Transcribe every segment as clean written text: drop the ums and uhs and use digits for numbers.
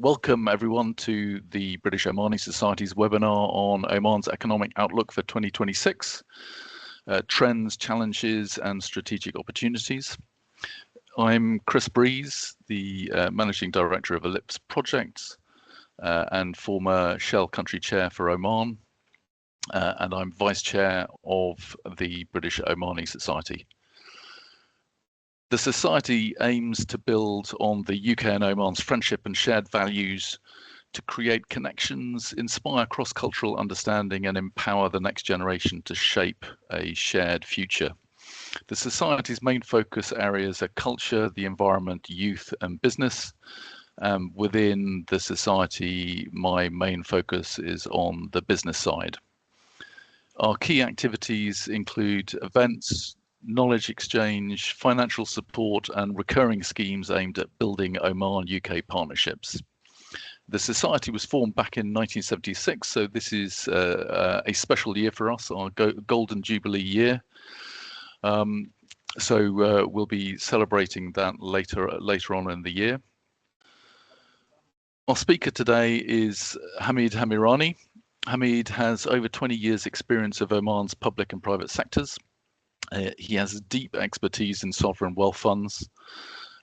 Welcome everyone to the British Omani Society's webinar on Oman's economic outlook for 2026, trends, challenges and strategic opportunities. I'm Chris Breeze, the Managing Director of Ellipse Projects and former Shell Country Chair for Oman, and I'm Vice Chair of the British Omani Society. The Society aims to build on the UK and Oman's friendship and shared values to create connections, inspire cross-cultural understanding and empower the next generation to shape a shared future. The Society's main focus areas are culture, the environment, youth and business. Within the Society, my main focus is on the business side. Our key activities include events, knowledge exchange, financial support and recurring schemes aimed at building Oman-UK partnerships. The Society was formed back in 1976, so this is a special year for us, our Golden Jubilee year. We'll be celebrating that later on in the year. Our speaker today is Hamid Hamirani. Hamid has over 20 years experience of Oman's public and private sectors. He has deep expertise in sovereign wealth funds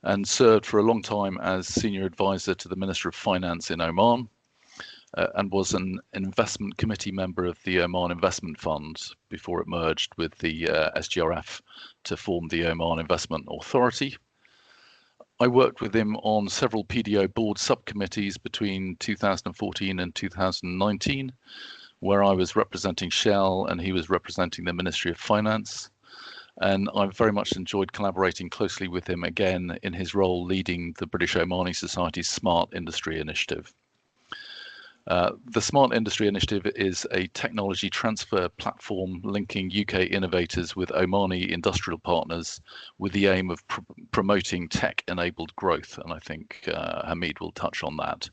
and served for a long time as senior advisor to the Minister of Finance in Oman and was an investment committee member of the Oman Investment Fund before it merged with the SGRF to form the Oman Investment Authority. I worked with him on several PDO board subcommittees between 2014 and 2019, where I was representing Shell and he was representing the Ministry of Finance. And I've very much enjoyed collaborating closely with him again in his role leading the British Omani Society's Smart Industry Initiative. The Smart Industry Initiative is a technology transfer platform linking UK innovators with Omani industrial partners with the aim of promoting tech-enabled growth, and I think Hamid will touch on that.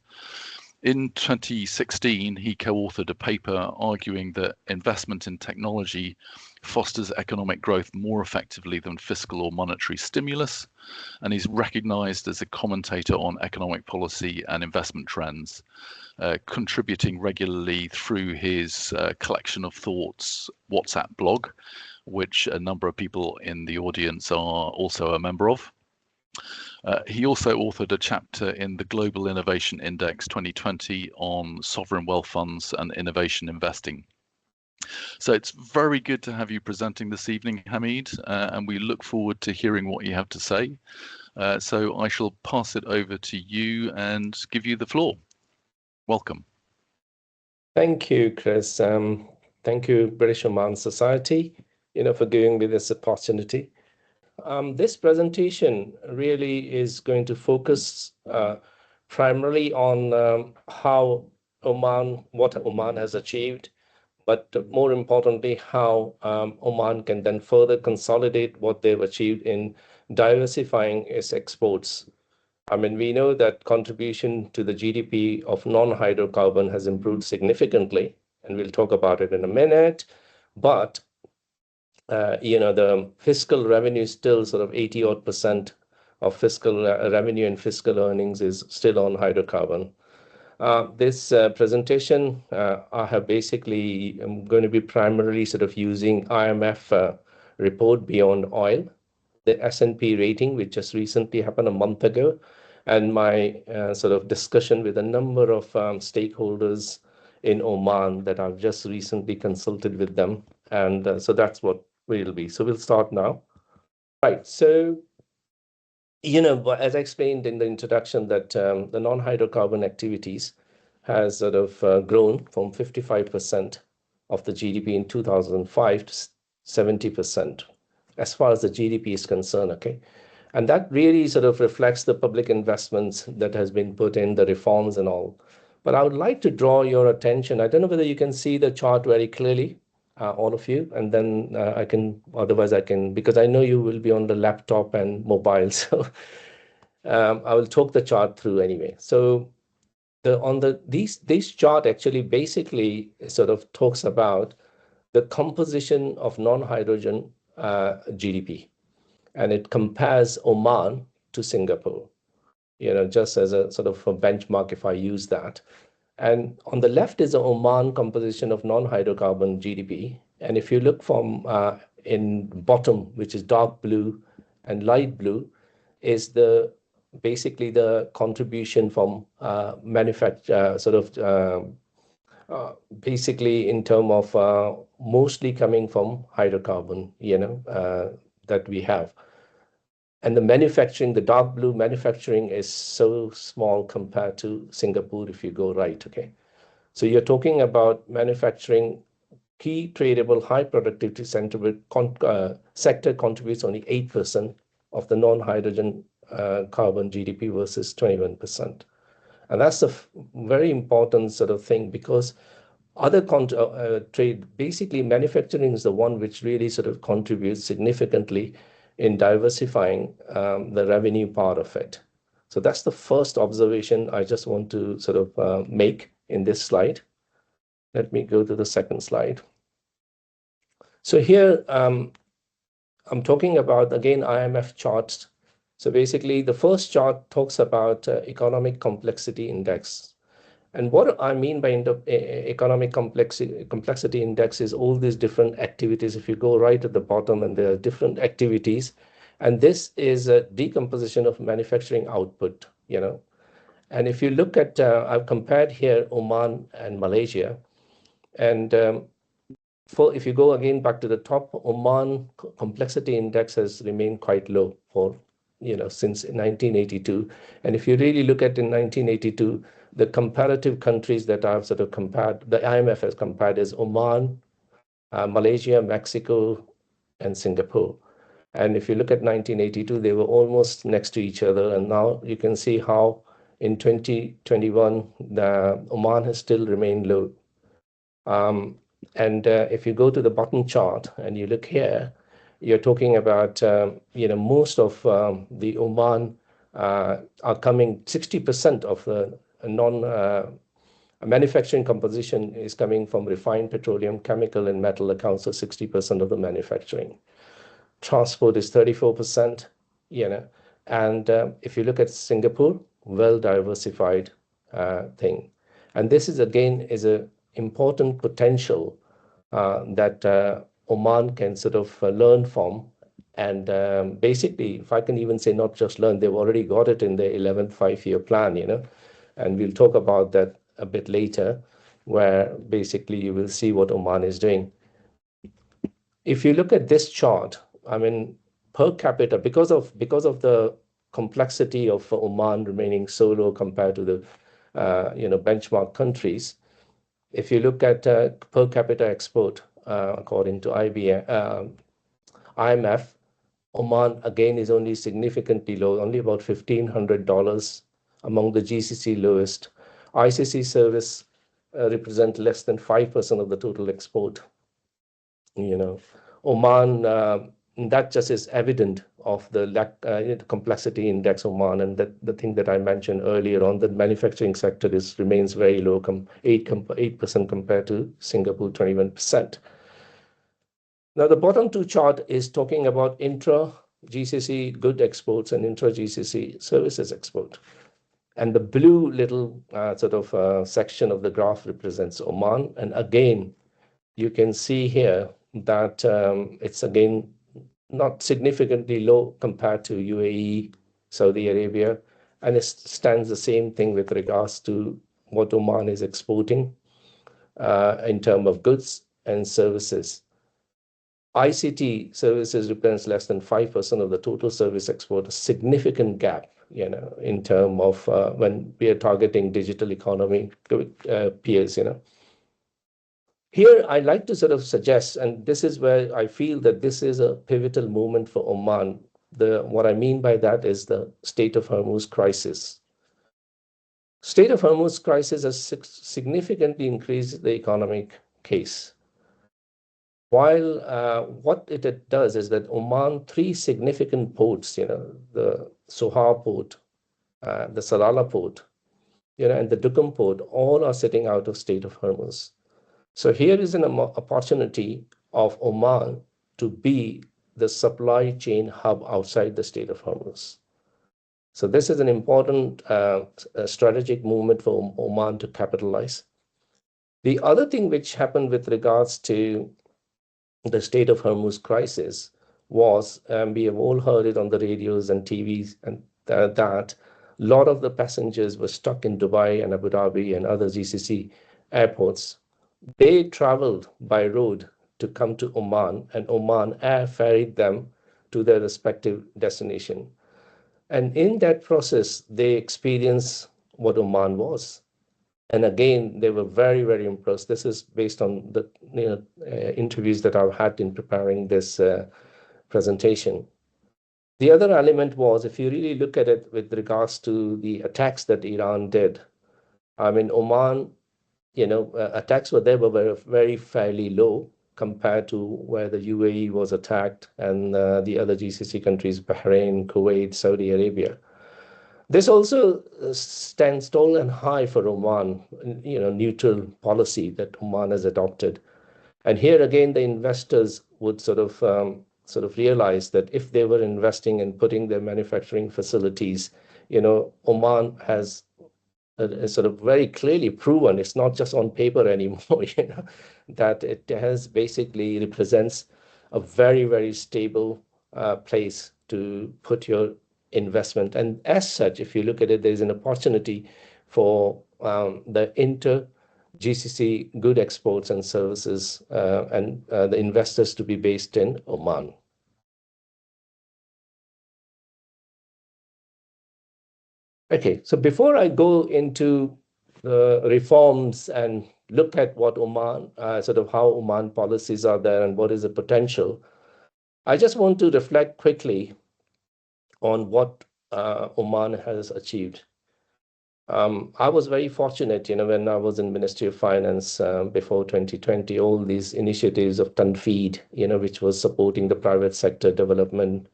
In 2016, he co-authored a paper arguing that investment in technology fosters economic growth more effectively than fiscal or monetary stimulus, and he's recognized as a commentator on economic policy and investment trends, contributing regularly through his collection of thoughts WhatsApp blog, which a number of people in the audience are also a member of. He also authored a chapter in the Global Innovation Index 2020 on sovereign wealth funds and innovation investing. So it's very good to have you presenting this evening, Hamid, and we look forward to hearing what you have to say. So I shall pass it over to you and give you the floor. Welcome. Thank you, Chris. Thank you, British Omani Society, for giving me this opportunity. This presentation really is going to focus primarily on what Oman has achieved, but more importantly, how Oman can then further consolidate what they've achieved in diversifying its exports. I mean, we know that contribution to the GDP of non-hydrocarbon has improved significantly, and we'll talk about it in a minute, but the fiscal revenue is still sort of 80% of fiscal revenue and fiscal earnings is still on hydrocarbon. This presentation, I have basically, I'm going to be primarily sort of using IMF report Beyond Oil, the S&P rating, which just recently happened a month ago, and my sort of discussion with a number of stakeholders in Oman that I've just recently consulted with them. And so that's what we'll be. So we'll start now. Right. So, as I explained in the introduction, that the non-hydrocarbon activities has sort of grown from 55% of the GDP in 2005 to 70% as far as the GDP is concerned. Okay. And that really sort of reflects the public investments that has been put in, the reforms and all. But I would like to draw your attention. I don't know whether you can see the chart very clearly. All of you, and then otherwise I can, because I know you will be on the laptop and mobile, so I will talk the chart through anyway. So this chart actually basically sort of talks about the composition of non-hydrogen GDP, and it compares Oman to Singapore. just as a sort of a benchmark if I use that. And on the left is the Oman composition of non-hydrocarbon GDP. And if you look from in bottom, which is dark blue and light blue, is basically the contribution from manufacture, basically in terms of mostly coming from hydrocarbon, that we have. And the manufacturing, the dark blue manufacturing is so small compared to Singapore if you go right, okay? So you're talking about manufacturing key tradable high productivity sector contributes only 8% of the non-hydrogen carbon GDP versus 21%. And that's a very important sort of thing because other trade, basically manufacturing is the one which really sort of contributes significantly in diversifying the revenue part of it. So that's the first observation I just want to sort of make in this slide. Let me go to the second slide. So here I'm talking about, again, IMF charts. So basically the first chart talks about economic complexity index. And what I mean by economic complexity index is all these different activities. If you go right at the bottom, and there are different activities, and this is a decomposition of manufacturing output, And if you look at, I've compared here Oman and Malaysia, and if you go again back to the top, Oman complexity index has remained quite low for since 1982. And if you really look at in 1982, the comparative countries that I've sort of compared, the IMF has compared is Oman, Malaysia, Mexico, and Singapore. And if you look at 1982, they were almost next to each other. And now you can see how in 2021, Oman has still remained low. And if you go to the bottom chart and you look here, you're talking about, most of the Oman are coming, 60% of the manufacturing composition is coming from refined petroleum, chemical, and metal accounts for 60% of the manufacturing. Transport is 34%, and if you look at Singapore, well diversified thing. And this is again is a important potential that Oman can sort of learn from. And basically, if I can even say not just learn, they've already got it in their 11th five-year plan, and we'll talk about that a bit later, where basically you will see what Oman is doing. If you look at this chart, I mean, per capita, because of the complexity of Oman remaining so low compared to the benchmark countries, if you look at per capita export, according to IMF, Oman again is only significantly low, only about $1,500 among the GCC lowest. ICC service represent less than 5% of the total export. Oman, that just is evident of the complexity index Oman, and that the thing that I mentioned earlier on, the manufacturing sector remains very low, 8% compared to Singapore, 21%. Now, the bottom two chart is talking about intra-GCC good exports and intra-GCC services export. And the blue little section of the graph represents Oman. And again, you can see here that it's again not significantly low compared to UAE, Saudi Arabia, and it stands the same thing with regards to what Oman is exporting in terms of goods and services. ICT services represents less than 5% of the total service export, a significant gap, in terms of when we are targeting digital economy peers, Here, I like to sort of suggest, and this is where I feel that this is a pivotal moment for Oman. What I mean by that is the Strait of Hormuz crisis. Strait of Hormuz crisis has significantly increased the economic case. While what it does is that Oman, three significant ports, the Sohar port, the Salalah port, and the Duqm port, all are sitting out of Strait of Hormuz. So here is an opportunity of Oman to be the supply chain hub outside the Strait of Hormuz. So this is an important strategic movement for Oman to capitalize. The other thing which happened with regards to the Strait of Hormuz crisis was, we have all heard it on the radios and TVs, and that a lot of the passengers were stuck in Dubai and Abu Dhabi and other GCC airports. They traveled by road to come to Oman, and Oman air ferried them to their respective destination. And in that process, they experienced what Oman was. And again, they were very, very impressed. This is based on the interviews that I've had in preparing this presentation. The other element was, if you really look at it with regards to the attacks that Iran did, I mean, Oman, attacks were there, but were very fairly low compared to where the UAE was attacked and the other GCC countries, Bahrain, Kuwait, Saudi Arabia. This also stands tall and high for Oman, neutral policy that Oman has adopted. And here again, the investors would sort of realize that if they were investing and putting their manufacturing facilities, Oman has sort of very clearly proven, it's not just on paper anymore, that it has basically represents a very, very stable place to put your investment. And as such, if you look at it, there's an opportunity for the inter GCC good exports and services and the investors to be based in Oman. Okay, so before I go into the reforms and look at what Oman, sort of how Oman policies are there and what is the potential, I just want to reflect quickly on what Oman has achieved. I was very fortunate, when I was in Ministry of Finance before 2020, all these initiatives of Tanfeed, which was supporting the private sector development.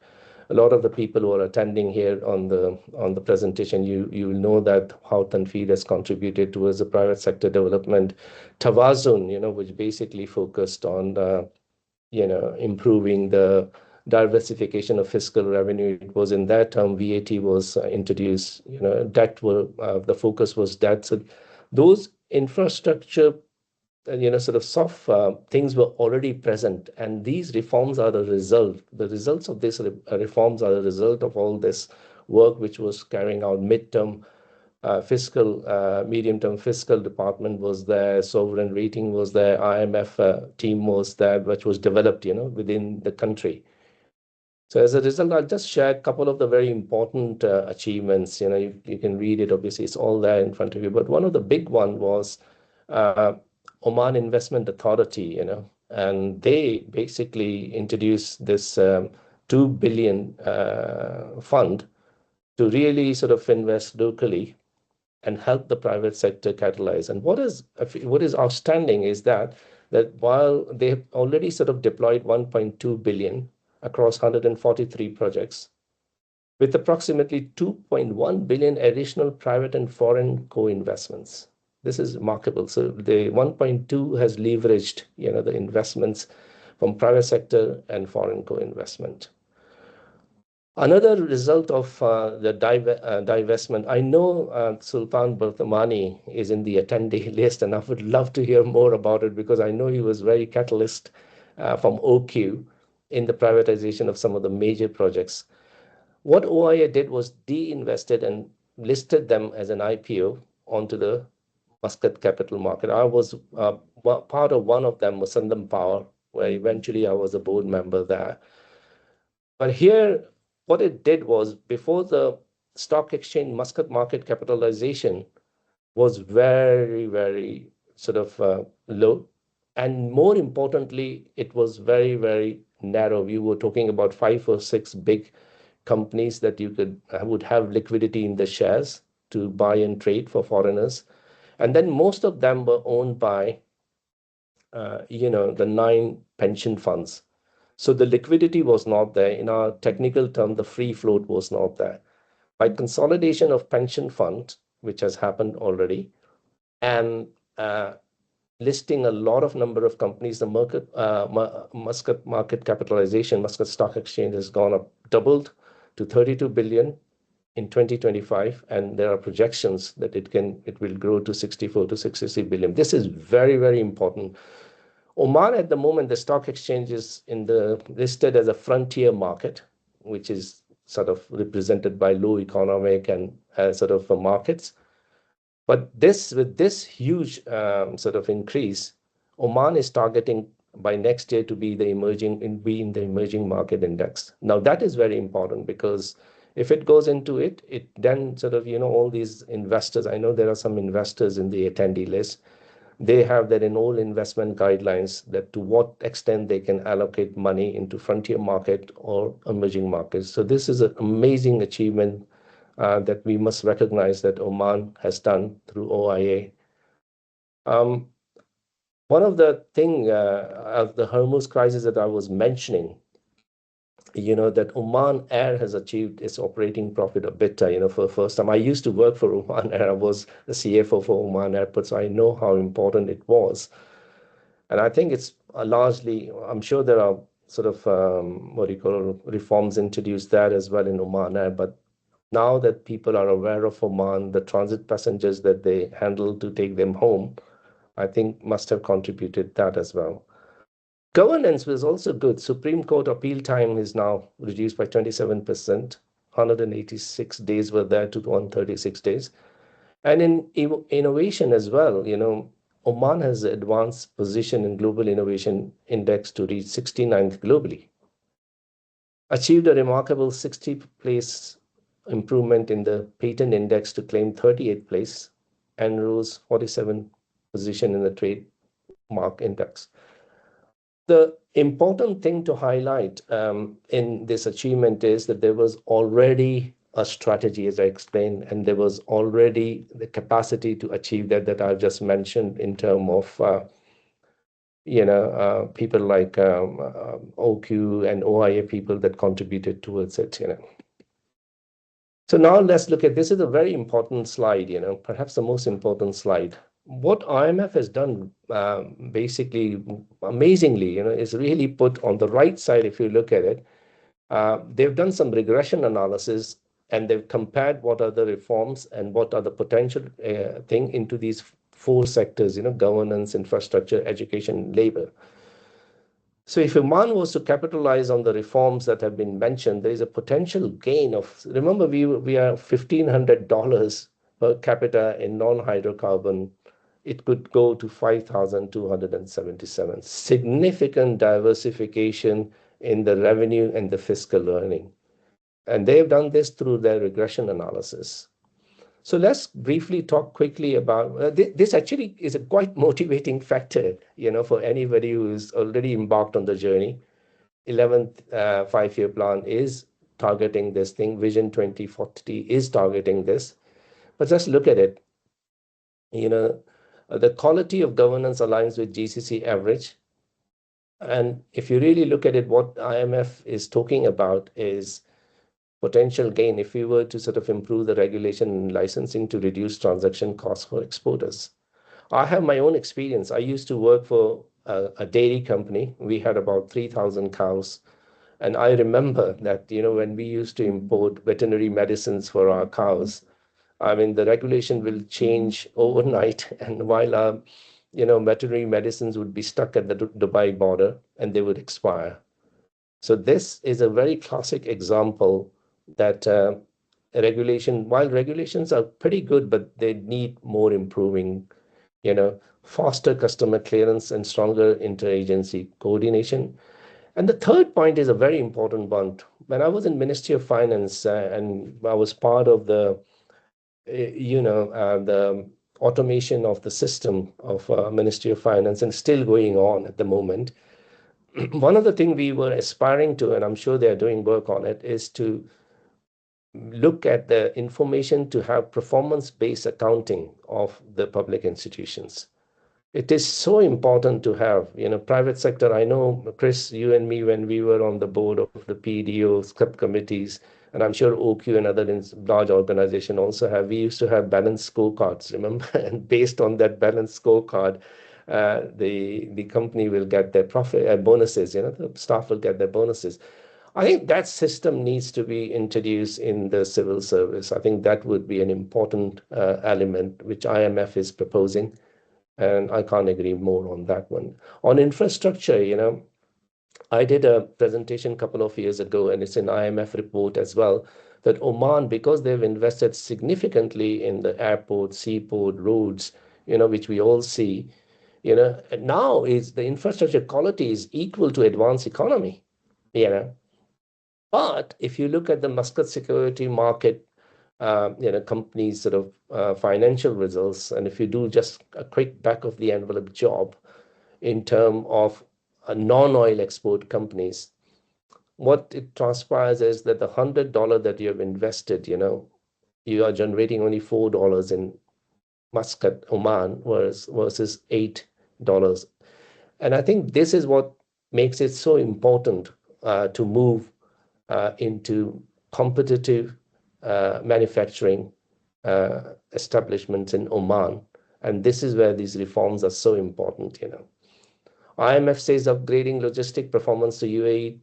A lot of the people who are attending here on the presentation, you will know that how Tanfeed has contributed towards the private sector development. Tawazun, which basically focused on improving the diversification of fiscal revenue. It was in that term VAT was introduced. The focus was debt. So those infrastructure sort of soft things were already present, and these reforms are the result. The results of these reforms are the result of all this work which was carrying out midterm medium-term fiscal department was there, sovereign rating was there, IMF team was there, which was developed, within the country. So as a result, I'll just share a couple of the very important achievements. You can read it, obviously, it's all there in front of you. But one of the big one was Oman Investment Authority, and they basically introduced this 2 billion fund to really sort of invest locally and help the private sector catalyze. And what is outstanding is that while they have already sort of deployed 1.2 billion across 143 projects, with approximately 2.1 billion additional private and foreign co-investments. This is remarkable. So the 1.2 has leveraged, the investments from private sector and foreign co-investment. Another result of the divestment, I know Sultan Barthamani is in the attendee list, and I would love to hear more about it because I know he was very catalyst from OQ in the privatization of some of the major projects. What OIA did was de-invested and listed them as an IPO onto the Muscat capital market. I was part of one of them, was Sandam Power, where eventually I was a board member there. But here, what it did was, before the stock exchange Muscat market capitalization was very, very sort of low. And more importantly, it was very, very narrow. We were talking about 5 or 6 big companies that you would have liquidity in the shares to buy and trade for foreigners. And then most of them were owned by, the 9 pension funds. So the liquidity was not there. In our technical term, the free float was not there. By consolidation of pension funds, which has happened already, and listing a lot of number of companies, the Muscat market capitalization, Muscat Stock Exchange has gone up, doubled to 32 billion. in 2025, and there are projections that it will grow to 64 to 63 billion. This is very, very important. Oman at the moment, the stock exchange is listed as a frontier market, which is sort of represented by low economic and sort of markets. But with this huge sort of increase, Oman is targeting by next year to be in the emerging market index. Now that is very important, because if it goes into it then sort of, all these investors, I know there are some investors in the attendee list, they have their own investment guidelines that to what extent they can allocate money into frontier market or emerging markets. So this is an amazing achievement that we must recognize that Oman has done through OIA. One of the thing of the Hormuz crisis that I was mentioning, that Oman Air has achieved its operating profit EBITDA, for the first time. I used to work for Oman Air. I was the CFO for Oman Airport, so I know how important it was. And I think it's largely, I'm sure there are sort of, reforms introduced there as well in Oman Air, but now that people are aware of Oman, the transit passengers that they handle to take them home, I think must have contributed that as well. Governance was also good. Supreme Court appeal time is now reduced by 27%. 186 days were there to 136 days. And in innovation as well, Oman has advanced position in Global Innovation Index to reach 69th globally. Achieved a remarkable 60th place improvement in the patent index to claim 38th place, and rose 47th position in the trademark index. The important thing to highlight in this achievement is that there was already a strategy, as I explained, and there was already the capacity to achieve that I've just mentioned in terms of people like OQ and OIA people that contributed towards it. So now let's look at, this is a very important slide, perhaps the most important slide. What IMF has done basically amazingly, is really put on the right side. If you look at it, they've done some regression analysis, and they've compared what are the reforms and what are the potential thing into these four sectors, governance, infrastructure, education, labor. So if Oman was to capitalize on the reforms that have been mentioned, there is a potential gain of, remember, we are $1,500 per capita in non-hydrocarbon. It could go to 5,277. Significant diversification in the revenue and the fiscal earning. And they've done this through their regression analysis. So let's briefly talk quickly about this. Actually is a quite motivating factor, for anybody who's already embarked on the journey. 11th five-year plan is targeting this thing. Vision 2040 is targeting this. But just look at it. The quality of governance aligns with GCC average. And if you really look at it, what IMF is talking about is potential gain if we were to sort of improve the regulation and licensing to reduce transaction costs for exporters. I have my own experience. I used to work for a dairy company. We had about 3,000 cows. And I remember that, when we used to import veterinary medicines for our cows, I mean, the regulation will change overnight. And while our, veterinary medicines would be stuck at the Dubai border and they would expire. So this is a very classic example that while regulations are pretty good, but they need more improving, faster customer clearance and stronger interagency coordination. And the third point is a very important one. When I was in Ministry of Finance and I was part of the, the automation of the system of Ministry of Finance, and still going on at the moment, one of the things we were aspiring to, and I'm sure they're doing work on it, is to look at the information to have performance-based accounting of the public institutions. It is so important to have, private sector. I know, Chris, you and me, when we were on the board of the PDO subcommittees, and I'm sure OQ and other large organizations also have, we used to have balanced scorecards, remember? And based on that balanced scorecard, the company will get their profit bonuses, the staff will get their bonuses. I think that system needs to be introduced in the civil service. I think that would be an important element which IMF is proposing, and I can't agree more on that one. On infrastructure, I did a presentation a couple of years ago, and it's an IMF report as well, that Oman, because they've invested significantly in the airport, seaport, roads, which we all see, now is the infrastructure quality is equal to advanced economy, you know. But if you look at the Muscat security market, companies sort of financial results, and if you do just a quick back of the envelope job in terms of non-oil export companies, what it transpires is that the $100 that you have invested, you are generating only $4 in Muscat, Oman, versus $8. And I think this is what makes it so important to move into competitive manufacturing establishments in Oman. And this is where these reforms are so important, IMF says upgrading logistic performance to UAE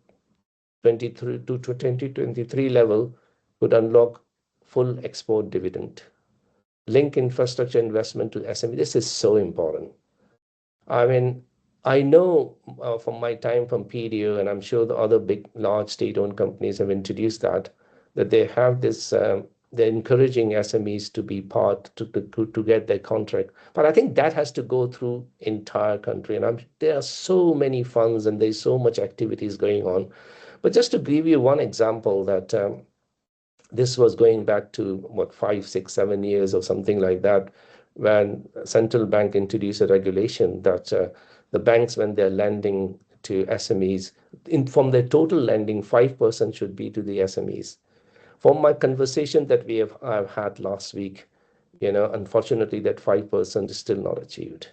23 to 2023 level would unlock full export dividend. Link infrastructure investment to SME. This is so important. I mean, I know from my time from PDO, and I'm sure the other big, large state-owned companies have introduced that they have this, they're encouraging SMEs to be part to get their contract. But I think that has to go through entire country. And there are so many funds and there's so much activities going on. But just to give you one example that this was going back to what, 5, 6, 7 years or something like that, when central bank introduced a regulation that the banks, when they're lending to SMEs, from their total lending, 5% should be to the SMEs. From my conversation that I've had last week, unfortunately, that 5% is still not achieved.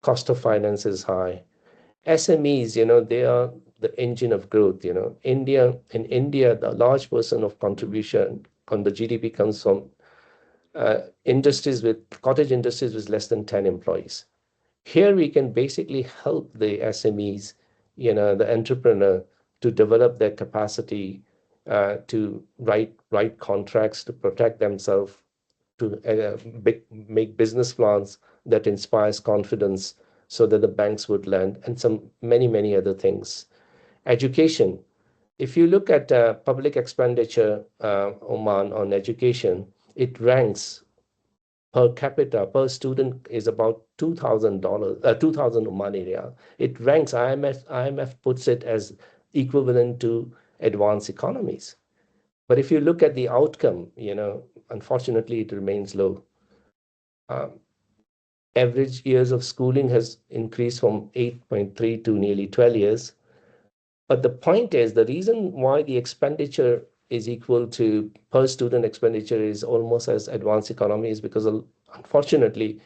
Cost of finance is high. SMEs, they are the engine of growth. In India, the large portion of contribution on the GDP comes from cottage industries with less than 10 employees. Here we can basically help the SMEs, the entrepreneur, to develop their capacity to write contracts, to protect themselves, to make business plans that inspires confidence so that the banks would lend, and some many other things. Education. If you look at public expenditure, Oman, on education, it ranks per capita, per student is about $2,000, 2,000 Omani riyal. It ranks, IMF puts it as equivalent to advanced economies. But if you look at the outcome, unfortunately, it remains low. Average years of schooling has increased from 8.3 to nearly 12 years. But the point is, the reason why the expenditure is equal to per student expenditure is almost as advanced economy is because, unfortunately,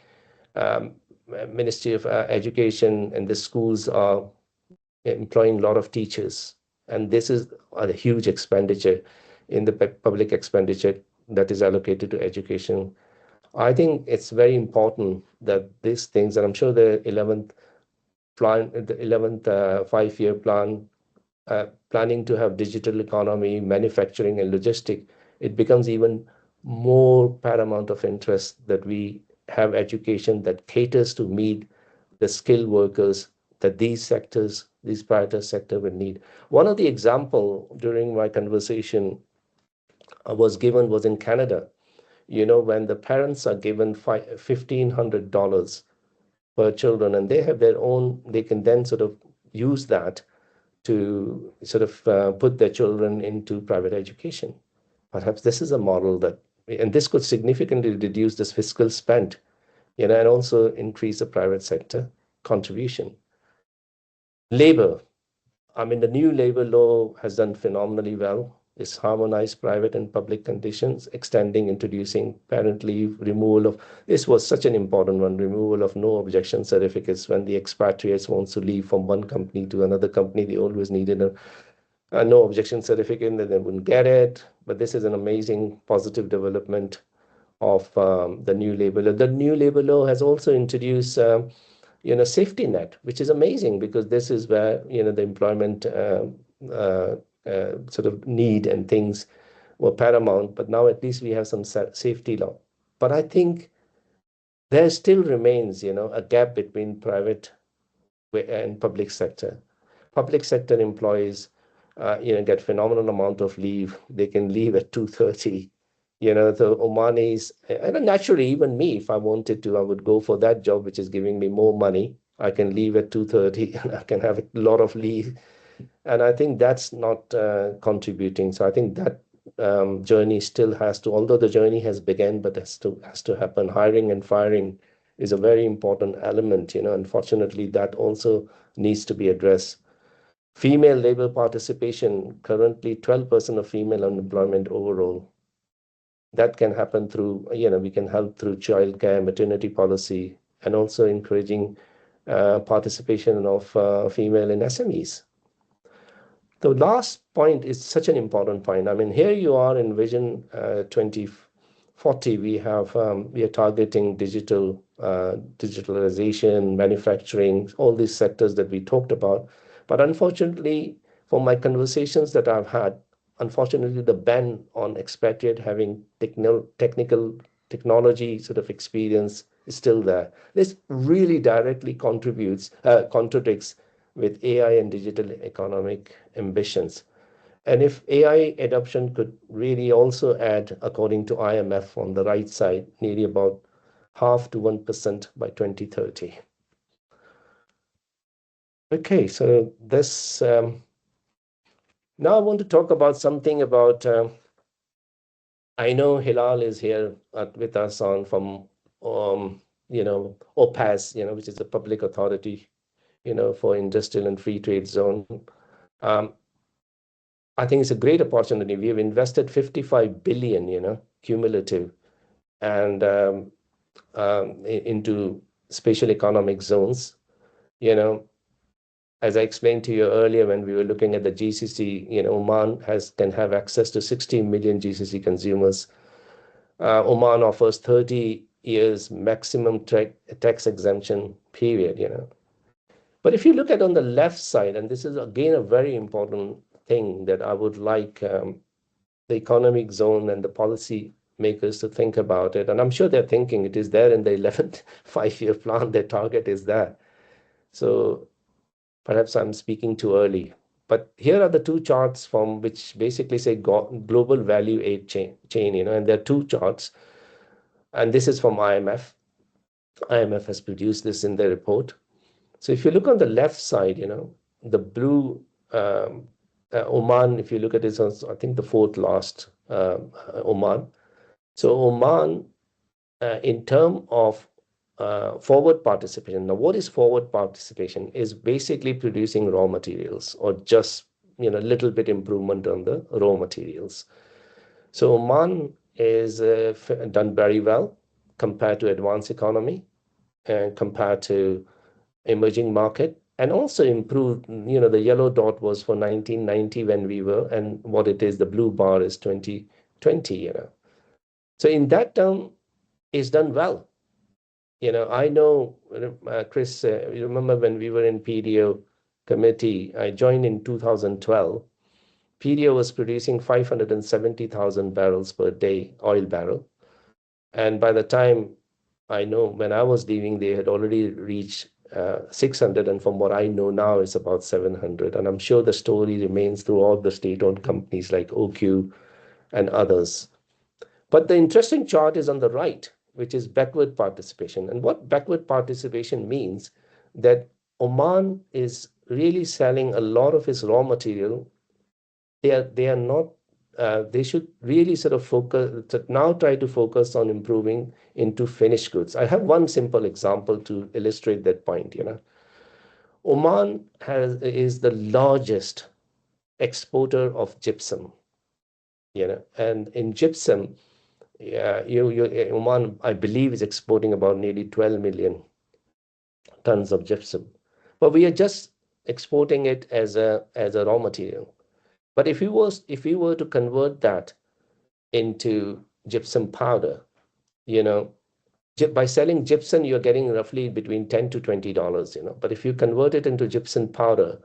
Ministry of Education and the schools are employing a lot of teachers. And this is a huge expenditure in the public expenditure that is allocated to education. I think it's very important that these things, and I'm sure the 11th 5-year plan, planning to have digital economy, manufacturing, and logistic, it becomes even more paramount of interest that we have education that caters to meet the skilled workers that these prioritized sector will need. One of the example during my conversation was in Canada. When the parents are given $1,500 per children, and they have their own, they can then sort of use that to sort of put their children into private education. Perhaps this is a model and this could significantly reduce this fiscal spend, and also increase the private sector contribution. Labor. I mean, the new labor law has done phenomenally well. It's harmonized private and public conditions, introducing parent leave, this was such an important one, removal of no objection certificates. When the expatriates wants to leave from one company to another company, they always needed a no objection certificate, and they wouldn't get it. But this is an amazing positive development of the new labor law. The new labor law has also introduced safety net, which is amazing, because this is where the employment sort of need and things were paramount, but now at least we have some safety law. But I think there still remains, a gap between private and public sector. Public sector employees, get phenomenal amount of leave. They can leave at 2:30. The Omanis, and naturally, even me, if I wanted to, I would go for that job, which is giving me more money. I can leave at 2:30 and I can have a lot of leave. And I think that's not contributing. So I think that journey still has to, although the journey has begun, but has to happen. Hiring and firing is a very important element. Unfortunately, that also needs to be addressed. Female labor participation, currently 12% of female unemployment overall. That can happen through, we can help through childcare, maternity policy, and also encouraging participation of female in SMEs. The last point is such an important point. I mean, here you are in Vision 2040. We are targeting digitalization, manufacturing, all these sectors that we talked about. But unfortunately, for my conversations that I've had, unfortunately, the ban on expatriate having technology sort of experience is still there. This really directly contradicts with AI and digital economic ambitions. And if AI adoption could really also add, according to IMF on the right side, nearly about 0.5 to 1% by 2030. Okay, so this now I want to talk about something about. I know Hilal is here with us from OPAS, which is a public authority, for industrial and free trade zone. I think it's a great opportunity. We have invested 55 billion, cumulative, and into special economic zones. As I explained to you earlier, when we were looking at the GCC, Oman can have access to 16 million GCC consumers. Oman offers 30 years maximum tax exemption period. But if you look at on the left side, and this is again a very important thing that I would like the economic zone and the policy makers to think about it. And I'm sure they're thinking it is there in the 11th five-year plan, their target is there. So perhaps I'm speaking too early. But here are the two charts from which basically say global value aid chain, and there are two charts. And this is from IMF. IMF has produced this in their report. So if you look on the left side, the blue Oman, if you look at it, I think the fourth last Oman. So Oman, in terms of forward participation. Now, what is forward participation? Is basically producing raw materials or just a little bit improvement on the raw materials. So Oman is done very well compared to advanced economy and compared to emerging market, and also improved. The yellow dot was for 1990 when we were, and what it is, the blue bar is 2020. So in that term, it's done well. I know, Chris, you remember when we were in PDO committee, I joined in 2012. PDO was producing 570,000 barrels per day, oil barrel. And by the time I know when I was leaving, they had already reached 600. And from what I know now, it's about 700. And I'm sure the story remains through all the state-owned companies like OQ and others. But the interesting chart is on the right, which is backward participation. And what backward participation means, that Oman is really selling a lot of its raw material. They are not, they should really sort of try to focus on improving into finished goods. I have one simple example to illustrate that point. Oman is the largest exporter of gypsum. And in gypsum, Oman, I believe, is exporting about nearly 12 million tons of gypsum, but we are just exporting it as a raw material. But if we were to convert that into gypsum powder, by selling gypsum, you're getting roughly between $10 to $20. But if you convert it into gypsum powder,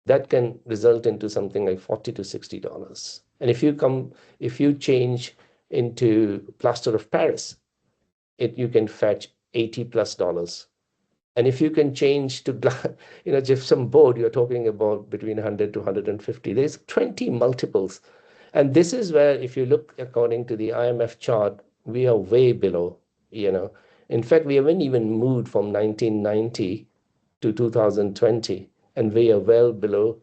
that can result into something like $40 to $60. And if you change into plaster of Paris, you can fetch $80+. And if you can change to gypsum board, you're talking about between 100 to 150. There's 20 multiples. And this is where, if you look according to the IMF chart, we are way below, you know. In fact, we haven't even moved from 1990 to 2020, and we are well below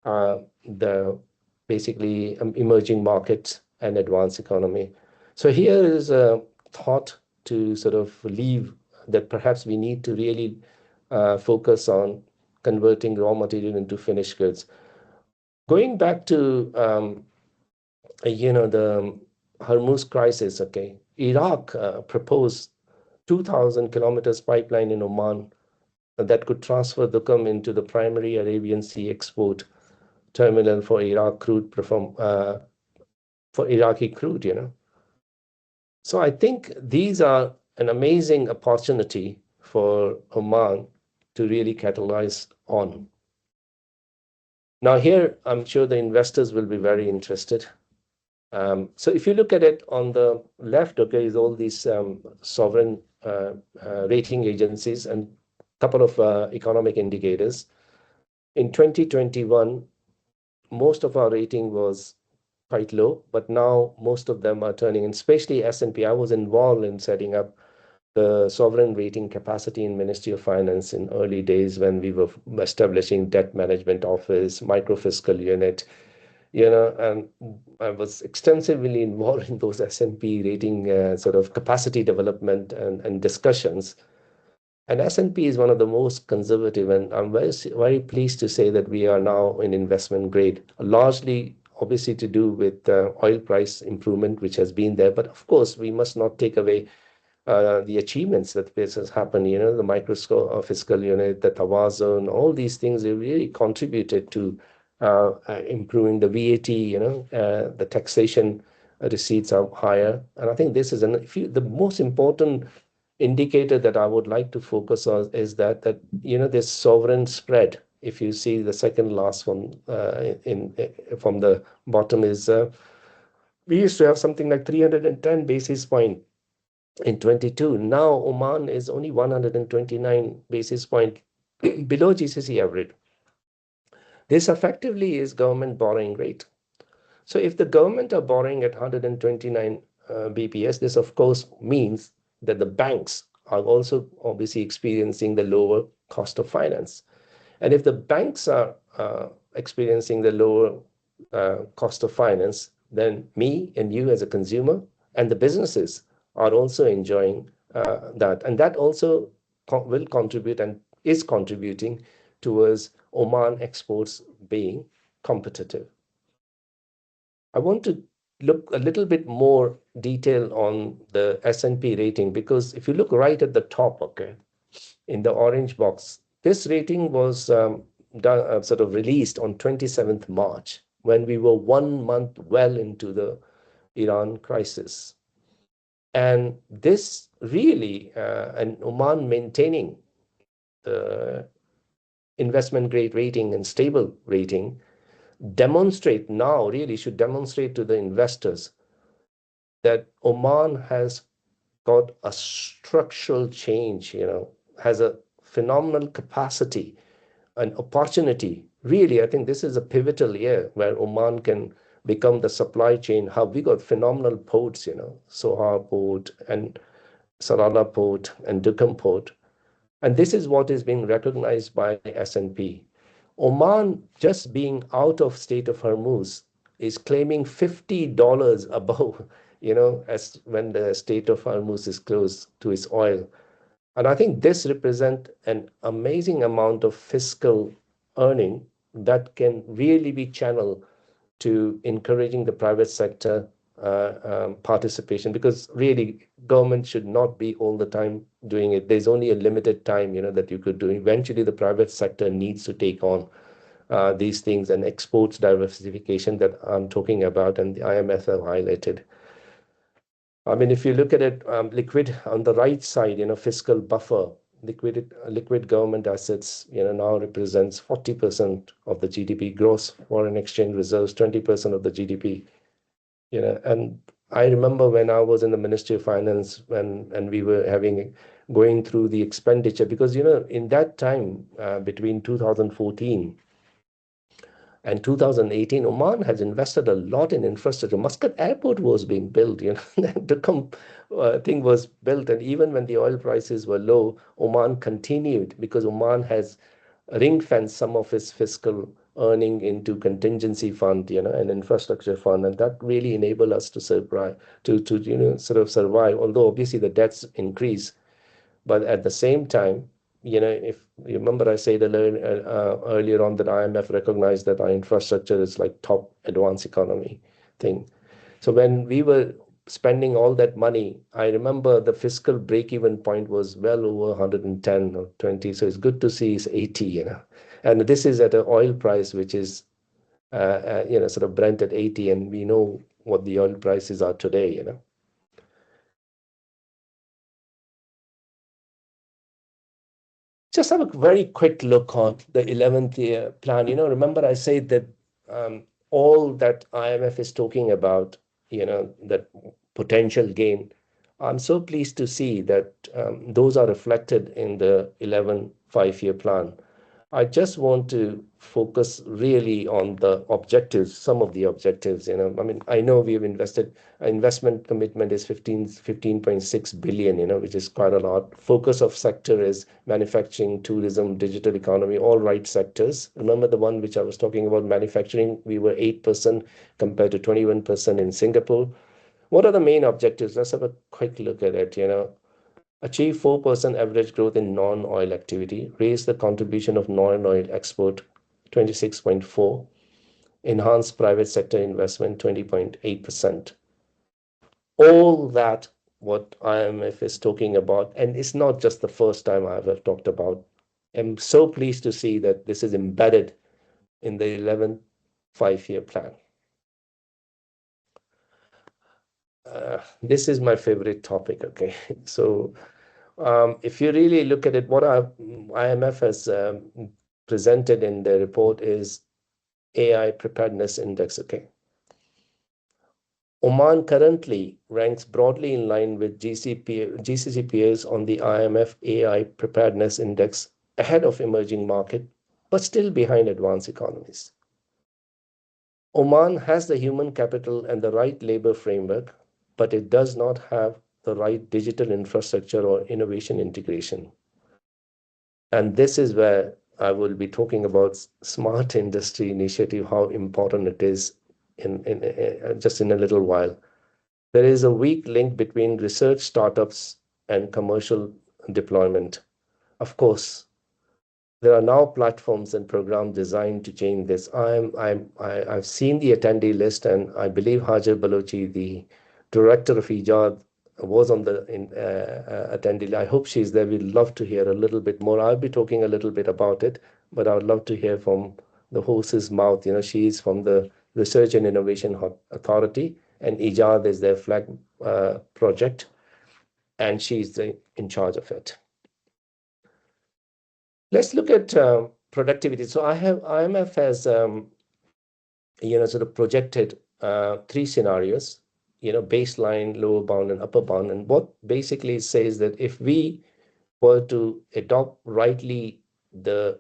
the basically emerging markets and advanced economy. So here is a thought to sort of leave, that perhaps we need to really focus on converting raw material into finished goods. Going back to the Hormuz crisis, okay, Iraq proposed 2,000 kilometers pipeline in Oman that could transfer the Duqm into the primary Arabian Sea export terminal for Iraq crude for Iraqi crude, you know. So I think these are an amazing opportunity for Oman to really capitalize on. Now here, I'm sure the investors will be very interested. So if you look at it on the left, okay, is all these sovereign rating agencies and a couple of economic indicators. In 2021, most of our rating was quite low, but now most of them are turning, and especially S&P. I was involved in setting up the sovereign rating capacity in Ministry of Finance in early days when we were establishing debt management office, micro fiscal unit, you know, and I was extensively involved in those S&P rating sort of capacity development and discussions. And S&P is one of the most conservative, and I'm very pleased to say that we are now in investment grade, largely obviously to do with oil price improvement, which has been there. But of course, we must not take away the achievements that this has happened, you know, the micro fiscal unit, the Tawazun, all these things have really contributed to improving the VAT, you know, the taxation receipts are higher. And I think this is the most important indicator that I would like to focus on is that you know, this sovereign spread. If you see the second last one from the bottom is we used to have something like 310 basis point in 22. Now Oman is only 129 basis point below GCC average. This effectively is government borrowing rate. So if the government are borrowing at 129 BPS, this of course means that the banks are also obviously experiencing the lower cost of finance. And if the banks are experiencing the lower cost of finance, then me and you as a consumer and the businesses are also enjoying that. And that also will contribute and is contributing towards Oman exports being competitive. I want to look a little bit more detail on the S&P rating, because if you look right at the top, okay, in the orange box, this rating was sort of released on 27th March when we were 1 month well into the Iran crisis. And this really, and Oman maintaining the investment grade rating and stable rating, should demonstrate to the investors that Oman has got a structural change, you know, has a phenomenal capacity and opportunity. Really, I think this is a pivotal year where Oman can become the supply chain hub. We got phenomenal ports, you know, Sohar port and Sarala port and Duqm port. And this is what is being recognized by S&P. Oman, just being out of State of Hormuz, is claiming $50 above, you know, as when the State of Hormuz is closed to its oil. And I think this represents an amazing amount of fiscal earning that can really be channeled to encouraging the private sector participation, because really government should not be all the time doing it. There's only a limited time, you know, that you could do. Eventually, the private sector needs to take on these things, and exports diversification that I'm talking about, and the IMF have highlighted. I mean, if you look at it, liquid on the right side, you know, fiscal buffer, liquid government assets, now represents 40% of the GDP, gross foreign exchange reserves, 20% of the GDP. And I remember when I was in the Ministry of Finance, and we were going through the expenditure, because in that time, between 2014 and 2018, Oman has invested a lot in infrastructure. Muscat Airport was being built, the thing was built. And even when the oil prices were low, Oman continued, because Oman has ring-fenced some of its fiscal earning into contingency fund, and infrastructure fund. And that really enabled us to survive, sort of survive, although obviously the debts increase. But at the same time, if you remember, I said earlier on that IMF recognized that our infrastructure is like top advanced economy thing. So when we were spending all that money, I remember the fiscal break-even point was well over 110 or 20. So it's good to see it's 80, And this is at an oil price which is, sort of Brent at 80, and we know what the oil prices are today, Just have a very quick look on the 11th year plan. Remember I said that all that IMF is talking about, that potential gain. I'm so pleased to see that those are reflected in the 11 5-year plan. I just want to focus really on the objectives, some of the objectives. I mean, I know we have investment commitment is 15.6 billion, which is quite a lot. Focus of sector is manufacturing, tourism, digital economy, all right sectors. Remember the one which I was talking about, manufacturing, we were 8% compared to 21% in Singapore. What are the main objectives? Let's have a quick look at it. Achieve 4% average growth in non-oil activity, raise the contribution of non-oil export 26.4, enhance private sector investment 20.8%. All that what IMF is talking about, and it's not just the first time I've ever talked about. I'm so pleased to see that this is embedded in the 11th 5-year plan. This is my favorite topic, okay? So if you really look at it, what IMF has presented in the report is AI preparedness index, okay? Oman currently ranks broadly in line with GCC peers on the IMF AI preparedness index, ahead of emerging market, but still behind advanced economies. Oman has the human capital and the right labor framework, but it does not have the right digital infrastructure or innovation integration. And this is where I will be talking about smart industry initiative, how important it is just in a little while. There is a weak link between research startups and commercial deployment. Of course, there are now platforms and programs designed to change this. I've seen the attendee list, and I believe Hajar Balochi, the director of EJAD, was on the attendee. I hope she's there. We'd love to hear a little bit more. I'll be talking a little bit about it, but I would love to hear from the horse's mouth. She's from the Research and Innovation Authority, and EJAD is their flag project, and she's in charge of it. Let's look at productivity. So IMF has sort of projected 3 scenarios, baseline, lower bound, and upper bound. And what basically says that if we were to adopt rightly the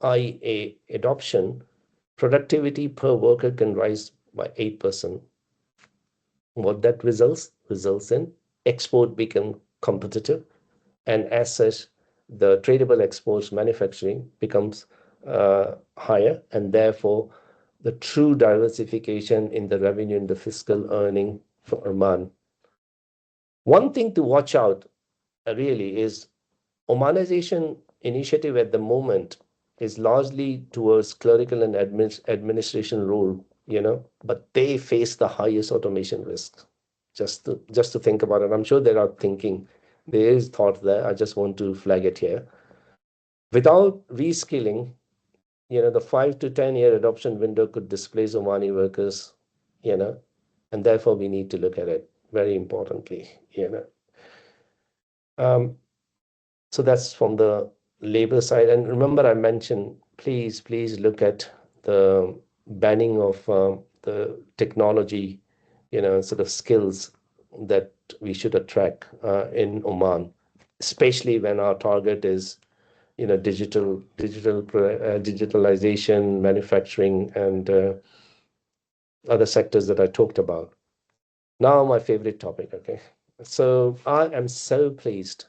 IA adoption, productivity per worker can rise by 8%. What that results in export become competitive, and as such, the tradable exports manufacturing becomes higher, and therefore the true diversification in the revenue and the fiscal earning for Oman. One thing to watch out really is Omanization initiative at the moment is largely towards clerical and administration role, but they face the highest automation risks. Just to think about it, I'm sure there is thought there. I just want to flag it here. Without reskilling, the 5 to 10 year adoption window could displace Omani workers, and therefore we need to look at it very importantly, So that's from the labor side. And remember, I mentioned, please look at the banning of the technology, sort of skills that we should attract in Oman, especially when our target is, digitalization, manufacturing, and other sectors that I talked about. Now, my favorite topic. Okay, so I am so pleased,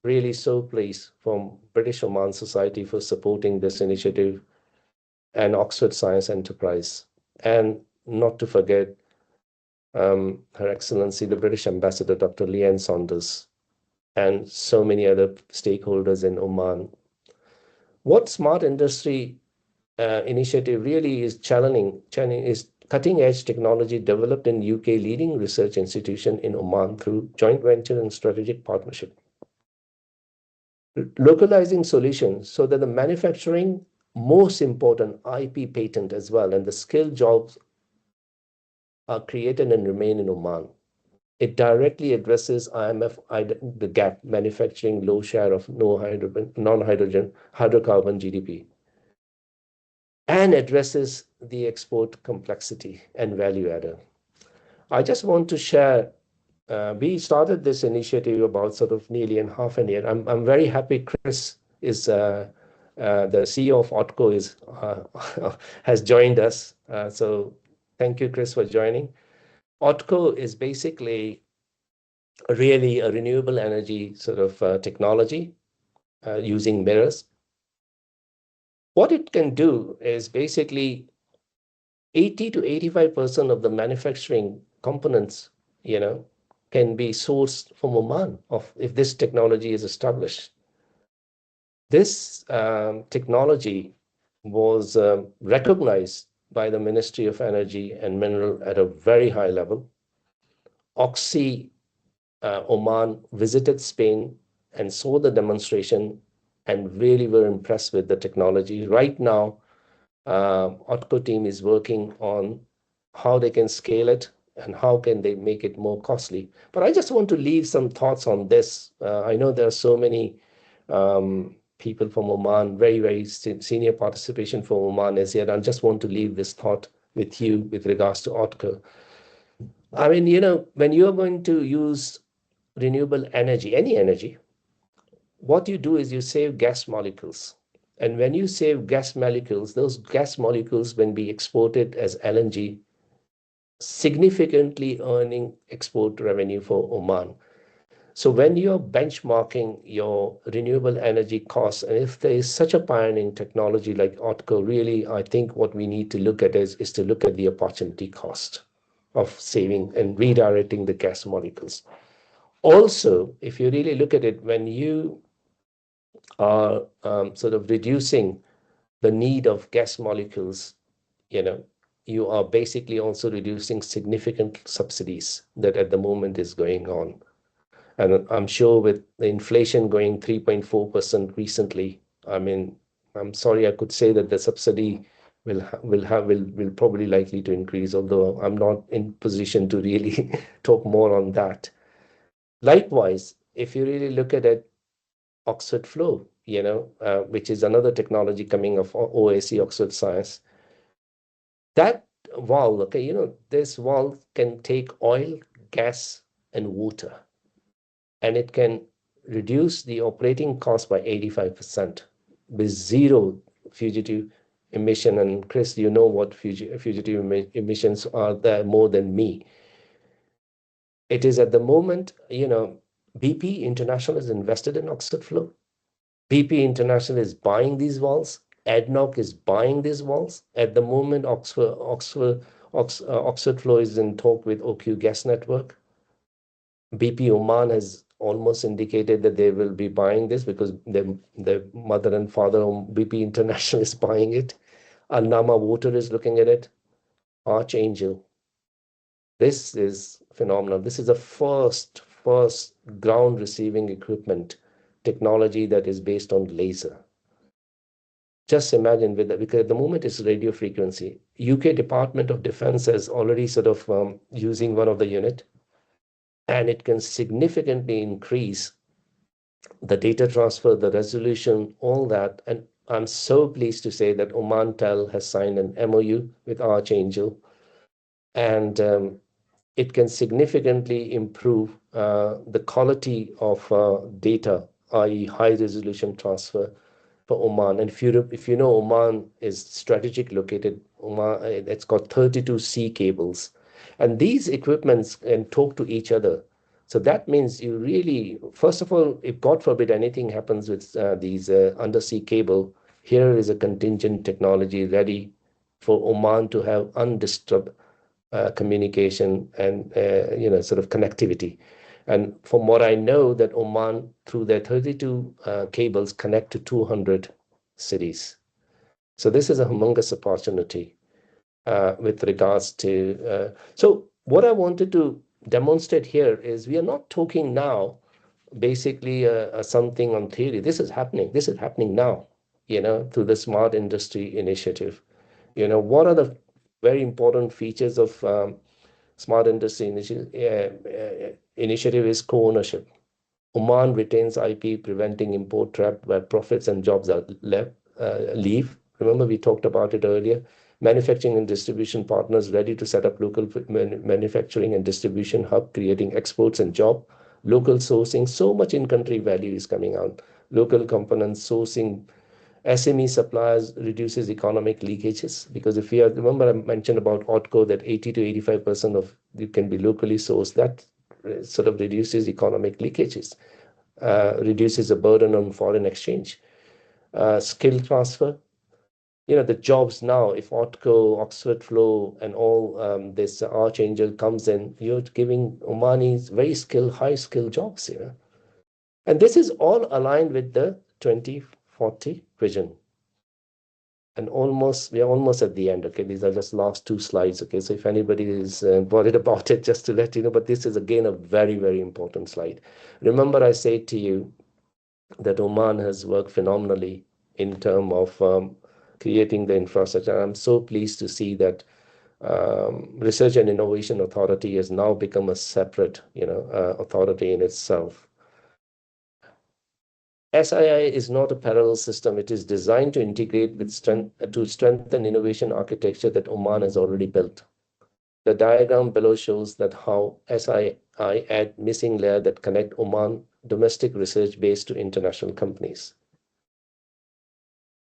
really so pleased, from British Oman Society for supporting this initiative, and Oxford Science Enterprise, and not to forget Her Excellency the British Ambassador Dr. Leanne Saunders, and so many other stakeholders in Oman. What Smart Industry initiative really is challenging is cutting edge technology developed in UK leading research institution in Oman through joint venture and strategic partnership. Localizing solutions so that the manufacturing, most important, IP patent as well, and the skilled jobs are created and remain in Oman. It directly addresses the gap, manufacturing low share of non-hydrogen hydrocarbon GDP, and addresses the export complexity and value added. I just want to share, we started this initiative about sort of nearly in half an year. I'm very happy Chris is the CEO of OTCO has joined us. So thank you, Chris, for joining. OTCO is basically really a renewable energy sort of technology using mirrors. What it can do is basically 80 to 85% of the manufacturing components, can be sourced from Oman if this technology is established. This technology was recognized by the Ministry of Energy and Mineral at a very high level. Oxy Oman visited Spain and saw the demonstration and really were impressed with the technology. Right now, OTCO team is working on how they can scale it and how can they make it more costly. But I just want to leave some thoughts on this. I know there are so many people from Oman, very senior participation from Oman is here. I just want to leave this thought with you with regards to OTCO. I mean, when you're going to use renewable energy, any energy, what you do is you save gas molecules. And when you save gas molecules, those gas molecules when be exported as LNG, significantly earning export revenue for Oman. So when you're benchmarking your renewable energy costs, and if there is such a pioneering technology like OTCO, really, I think what we need to look at is to look at the opportunity cost of saving and redirecting the gas molecules. Also, if you really look at it, when you are sort of reducing the need of gas molecules, you are basically also reducing significant subsidies that at the moment is going on. And I'm sure with the inflation going 3.4% recently, I mean, I'm sorry, I could say that the subsidy will probably likely to increase, although I'm not in position to really talk more on that. Likewise, if you really look at it, Oxford Flow, which is another technology coming of OSC, Oxford Science. That valve, okay, this valve can take oil, gas, and water, and it can reduce the operating cost by 85% with zero fugitive emission. And Chris, you know what fugitive emissions are there more than me. It is at the moment, BP International is invested in Oxford Flow. BP International is buying these valves. ADNOC is buying these valves. At the moment, Oxford Flow is in talk with OQ Gas Network. BP Oman has almost indicated that they will be buying this because their mother and father, BP International, is buying it. Al-Nama Water is looking at it. Archangel. This is phenomenal. This is the first ground receiving equipment technology that is based on laser. Just imagine with that, because at the moment it's radio frequency. UK Department of Defense has already sort of using one of the unit, and it can significantly increase the data transfer, the resolution, all that. And I'm so pleased to say that Omantel has signed an MOU with Archangel, and it can significantly improve the quality of data, i.e. high resolution transfer for Oman. And if you know, Oman is strategic located. Oman, it's got 32 sea cables, and these equipments can talk to each other. So that means you really, first of all, if God forbid anything happens with these undersea cable, here is a contingent technology ready for Oman to have undisturbed communication and sort of connectivity. And from what I know, that Oman, through their 32 cables, connect to 200 cities. So this is a humongous opportunity with regards to. So what I wanted to demonstrate here is we are not talking now basically something on theory. This is happening. This is happening now, through the Smart Industry Initiative. What are the very important features of Smart Industry Initiative is co-ownership. Oman retains IP, preventing import trap where profits and jobs are leave. Remember, we talked about it earlier. Manufacturing and distribution partners ready to set up local manufacturing and distribution hub, creating exports and job. Local sourcing, so much in-country value is coming out. Local components sourcing, SME suppliers reduces economic leakages, because if you remember, I mentioned about OTCO that 80 to 85% of it can be locally sourced. That sort of reduces economic leakages, reduces the burden on foreign exchange, skill transfer. The jobs now, if OTCO, Oxford Flow, and all this Archangel comes in, you're giving Omanis very skilled, high skill jobs here. And this is all aligned with the 2040 vision. And we are almost at the end. Okay, these are just last two slides. Okay, so if anybody is worried about it, just to let you know, but this is again a very, very important slide. Remember, I said to you that Oman has worked phenomenally in terms of creating the infrastructure. I'm so pleased to see that Research and Innovation Authority has now become a separate, authority in itself. SII is not a parallel system. It is designed to integrate with strengthen innovation architecture that Oman has already built. The diagram below shows that how SII add missing layer that connect Oman domestic research base to international companies.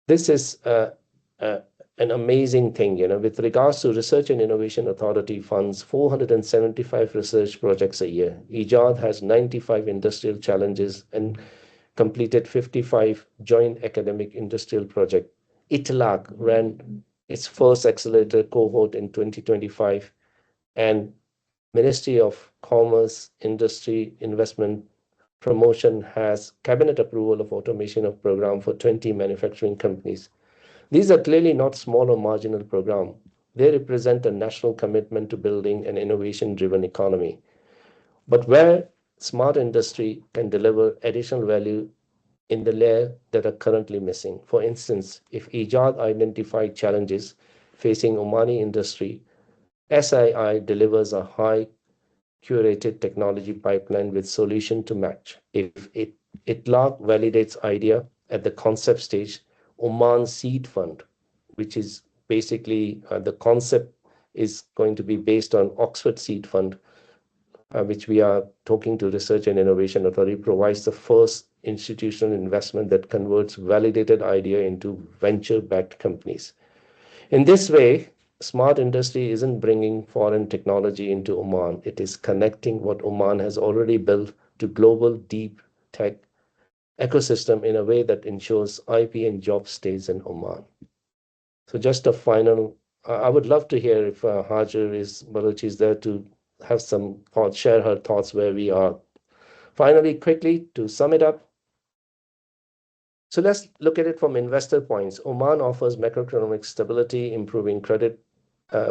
This is an amazing thing, with regards to Research and Innovation Authority funds 475 research projects a year. IJAD has 95 industrial challenges and completed 55 joint academic industrial projects. ITLAC ran its first accelerator cohort in 2025, and Ministry of Commerce, Industry, Investment, Promotion has cabinet approval of automation of program for 20 manufacturing companies. These are clearly not small or marginal programs. They represent a national commitment to building an innovation-driven economy. But where smart industry can deliver additional value in the layer that are currently missing. For instance, if IJAD identified challenges facing Omani industry, SII delivers a high curated technology pipeline with solution to match. If ITLAC validates idea at the concept stage, Oman Seed Fund, which is basically the concept is going to be based on Oxford Seed Fund, which we are talking to Research and Innovation Authority, provides the first institutional investment that converts validated idea into venture-backed companies. In this way, smart industry isn't bringing foreign technology into Oman. It is connecting what Oman has already built to global deep tech ecosystem in a way that ensures IP and job stays in Oman. So just a final, I would love to hear if Hajar Baluchi is there to have some thoughts, share her thoughts where we are. Finally, quickly to sum it up. So let's look at it from investor points. Oman offers macroeconomic stability, improving credit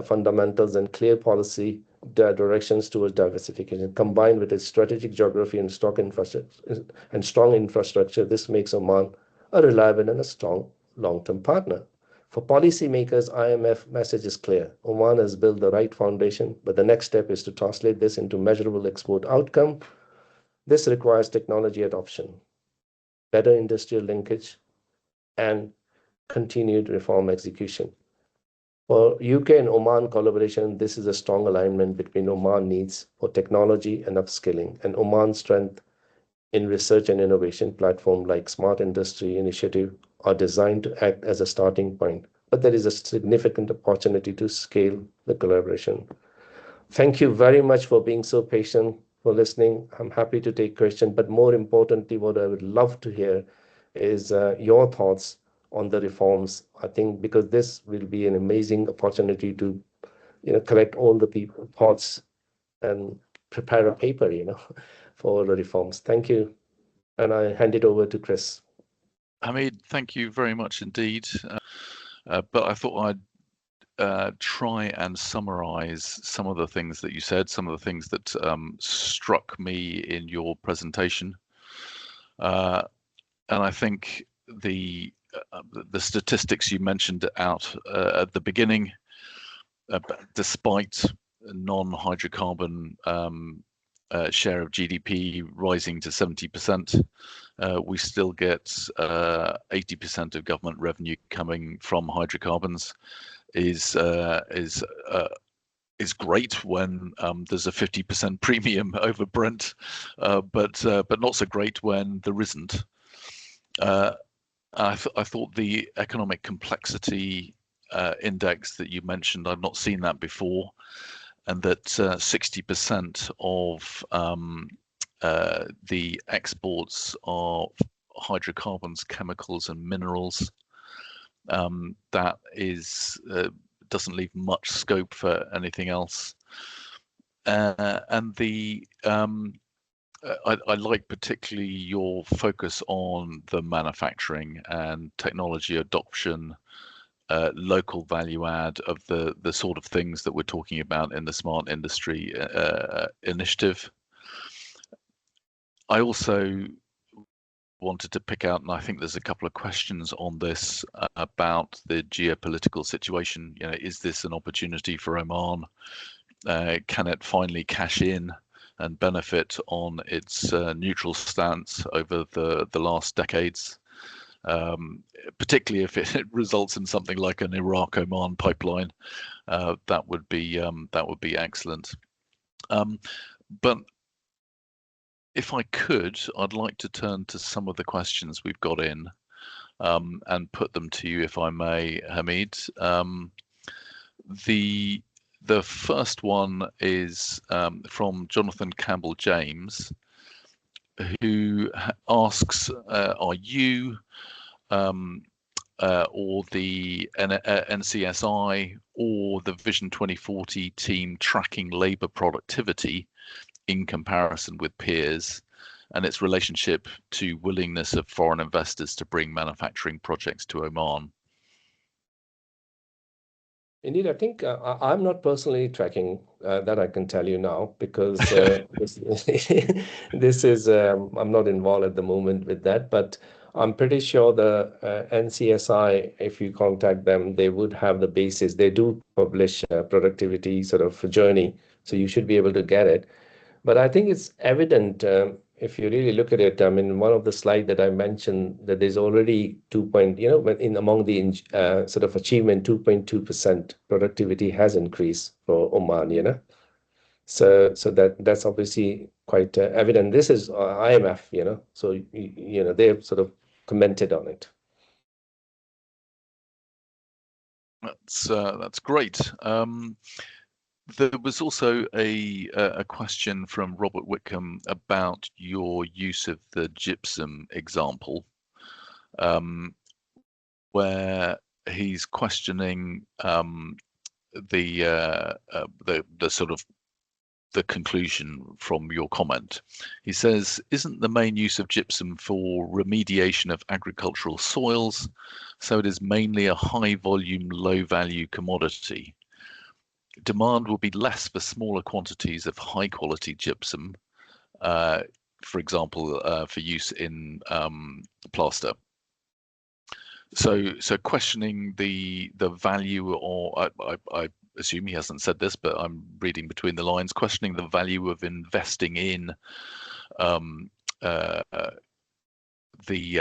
fundamentals, and clear policy directions towards diversification. Combined with its strategic geography and strong infrastructure, this makes Oman a reliable and a strong long-term partner. For policymakers, IMF message is clear. Oman has built the right foundation, but the next step is to translate this into measurable export outcome. This requires technology adoption, better industrial linkage, and continued reform execution. For UK and Oman collaboration, this is a strong alignment between Oman needs for technology and upskilling and Oman's strength in research and innovation. Platform like Smart Industry Initiative are designed to act as a starting point, but there is a significant opportunity to scale the collaboration. Thank you very much for being so patient, for listening. I'm happy to take questions, but more importantly, what I would love to hear is your thoughts on the reforms. I think because this will be an amazing opportunity to, collect all the people thoughts and prepare a paper, for the reforms. Thank you. And I hand it over to Chris. Hamid, thank you very much indeed. But I thought I'd try and summarize some of the things that you said, some of the things that struck me in your presentation. And I think the statistics you mentioned out at the beginning, despite non-hydrocarbon share of GDP rising to 70%, we still get 80% of government revenue coming from hydrocarbons. Is great when there's a 50% premium over Brent, but not so great when there isn't. I thought the economic complexity index that you mentioned, I've not seen that before, and that 60% of the exports are hydrocarbons, chemicals, and minerals. That is doesn't leave much scope for anything else. And I like particularly your focus on the manufacturing and technology adoption, local value add of the sort of things that we're talking about in the Smart Industry initiative. I also wanted to pick out, and I think there's a couple of questions on this about the geopolitical situation. Is this an opportunity for Oman? Can it finally cash in and benefit on its neutral stance over the last decades? Particularly if it results in something like an Iraq-Oman pipeline, that would be excellent. But if I could, I'd like to turn to some of the questions we've got in and put them to you, if I may, Hamid. The first one is from Jonathan Campbell James, who asks, are you or the NCSI or the Vision 2040 team tracking labour productivity in comparison with peers and its relationship to willingness of foreign investors to bring manufacturing projects to Oman? Indeed, I think I'm not personally tracking that, I can tell you now, because this is I'm not involved at the moment with that, but I'm pretty sure the NCSI, if you contact them, they would have the basis. They do publish productivity sort of journey, so you should be able to get it. But I think it's evident if you really look at it. I mean, one of the slides that I mentioned that there's already 2 point, among the sort of achievement, 2.2% productivity has increased for Oman, So that's obviously quite evident. This is IMF, so they've sort of commented on it. That's great. There was also a question from Robert Whitcomb about your use of the gypsum example, where he's questioning the sort of the conclusion from your comment. He says, isn't the main use of gypsum for remediation of agricultural soils, so it is mainly a high volume, low value commodity? Demand will be less for smaller quantities of high quality gypsum, for example, for use in plaster. So questioning the value, or I assume he hasn't said this, but I'm reading between the lines, questioning the value of investing in the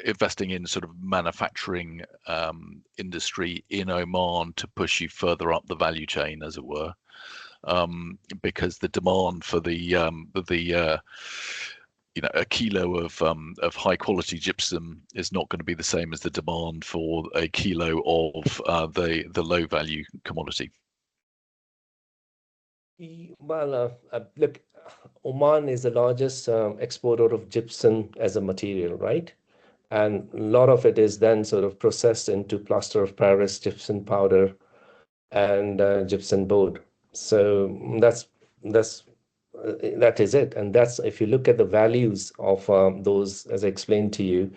investing in sort of manufacturing industry in Oman to push you further up the value chain, as it were, because the demand for the a kilo of high quality gypsum is not going to be the same as the demand for a kilo of the low value commodity. Well, look, Oman is the largest exporter of gypsum as a material, right? And a lot of it is then sort of processed into plaster of Paris, gypsum powder, and gypsum board. So that is it. And that's, if you look at the values of those, as I explained to you,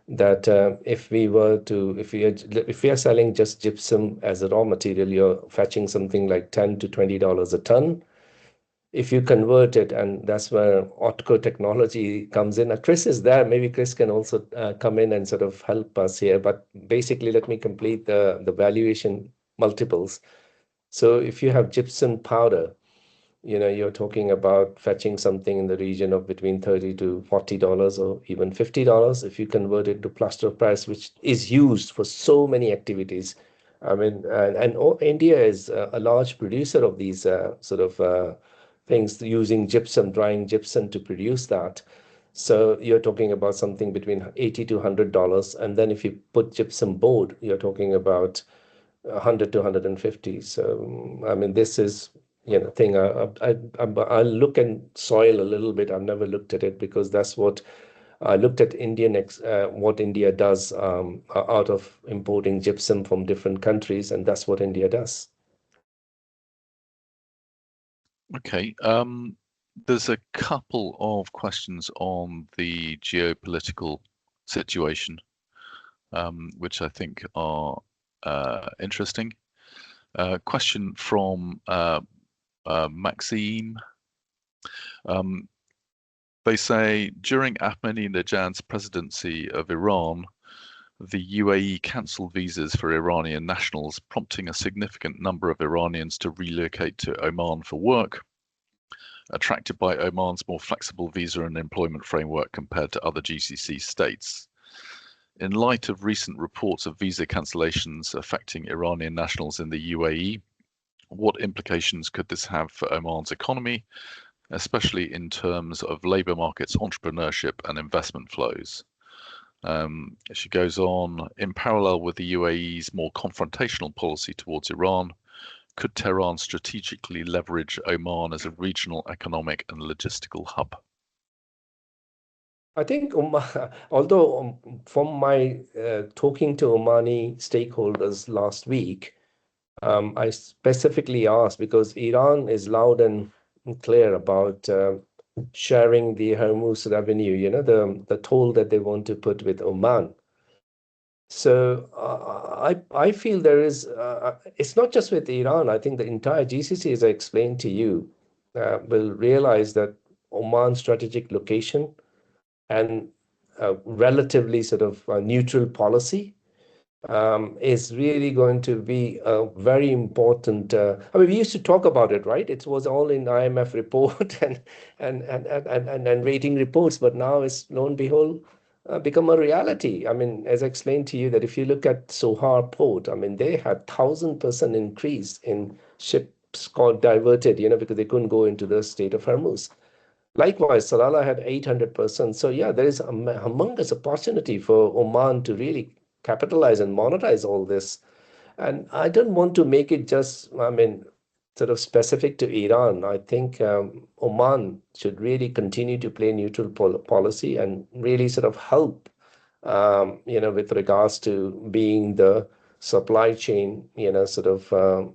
that if we are selling just gypsum as a raw material, you're fetching something like $10 to $20 a ton. If you convert it, and that's where Otco technology comes in. Chris is there. Maybe Chris can also come in and sort of help us here. But basically, let me complete the valuation multiples. So if you have gypsum powder, you're talking about fetching something in the region of between $30 to $40 or even $50 if you convert it to plaster of Paris, which is used for so many activities. I mean, India is a large producer of these sort of things, using gypsum, drying gypsum to produce that. So you're talking about something between $80 to $100. And then if you put gypsum board, you're talking about 100 to 150. So, I mean, this is, thing. I look at soil a little bit. I've never looked at it, because that's what I looked at what India does out of importing gypsum from different countries, and that's what India does. Okay. There's a couple of questions on the geopolitical situation, which I think are interesting. Question from Maxime. They say, during Ahmadinejad's presidency of Iran, the UAE cancelled visas for Iranian nationals, prompting a significant number of Iranians to relocate to Oman for work, attracted by Oman's more flexible visa and employment framework compared to other GCC states. In light of recent reports of visa cancellations affecting Iranian nationals in the UAE, what implications could this have for Oman's economy, especially in terms of labour markets, entrepreneurship and investment flows? She goes on, in parallel with the UAE's more confrontational policy towards Iran, could Tehran strategically leverage Oman as a regional economic and logistical hub? I think, although from my talking to Omani stakeholders last week, I specifically asked, because Iran is loud and clear about sharing the Hormuz revenue, the toll that they want to put with Oman. So I feel there is, it's not just with Iran. I think the entire GCC, as I explained to you, will realize that Oman's strategic location and relatively sort of neutral policy is really going to be a very important. I mean, we used to talk about it, right? It was all in IMF report and rating reports, but now it's, lo and behold, become a reality. I mean, as I explained to you, that if you look at Sohar port, I mean, they had 1,000% increase in ships called diverted, because they couldn't go into the Strait of Hormuz. Likewise, Salalah had 800%. So yeah, there is a humongous opportunity for Oman to really capitalize and monetize all this. And I don't want to make it just, I mean, sort of specific to Iran. I think Oman should really continue to play neutral policy and really sort of help, with regards to being the supply chain, sort of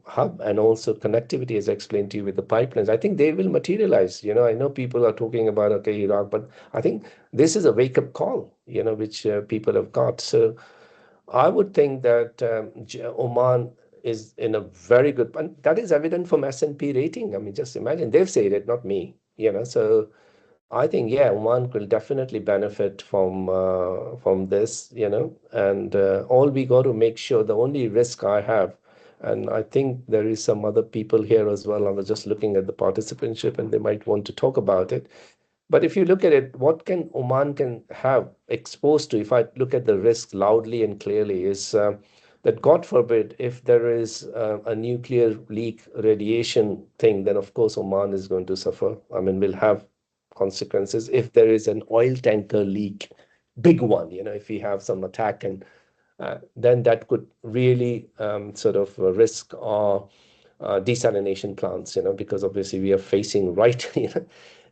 hub, and also connectivity, as I explained to you, with the pipelines. I think they will materialize. I know people are talking about, okay, Iraq, but I think this is a wake-up call, which people have got. So I would think that Oman is in a very good, and that is evident from S&P rating. I mean, just imagine, they've said it, not me, so I think, yeah, Oman will definitely benefit from this, and all we got to make sure, the only risk I have, and I think there is some other people here as well. I was just looking at the participantship, and they might want to talk about it. But if you look at it, what can Oman can have exposed to, if I look at the risk loudly and clearly, is that God forbid, if there is a nuclear leak radiation thing, then of course Oman is going to suffer. I mean, we'll have consequences. If there is an oil tanker leak, big one, if we have some attack, and then that could really sort of risk our desalination plants, because obviously we are facing right,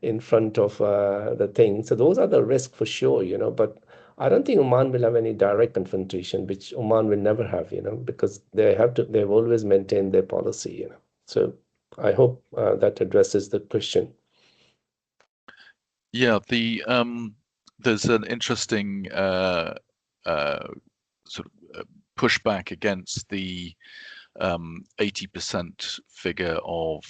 in front of the thing. So those are the risks for sure, but I don't think Oman will have any direct confrontation, which Oman will never have, because they've always maintained their policy, So I hope that addresses the question. Yeah, there's an interesting sort of pushback against the 80% figure of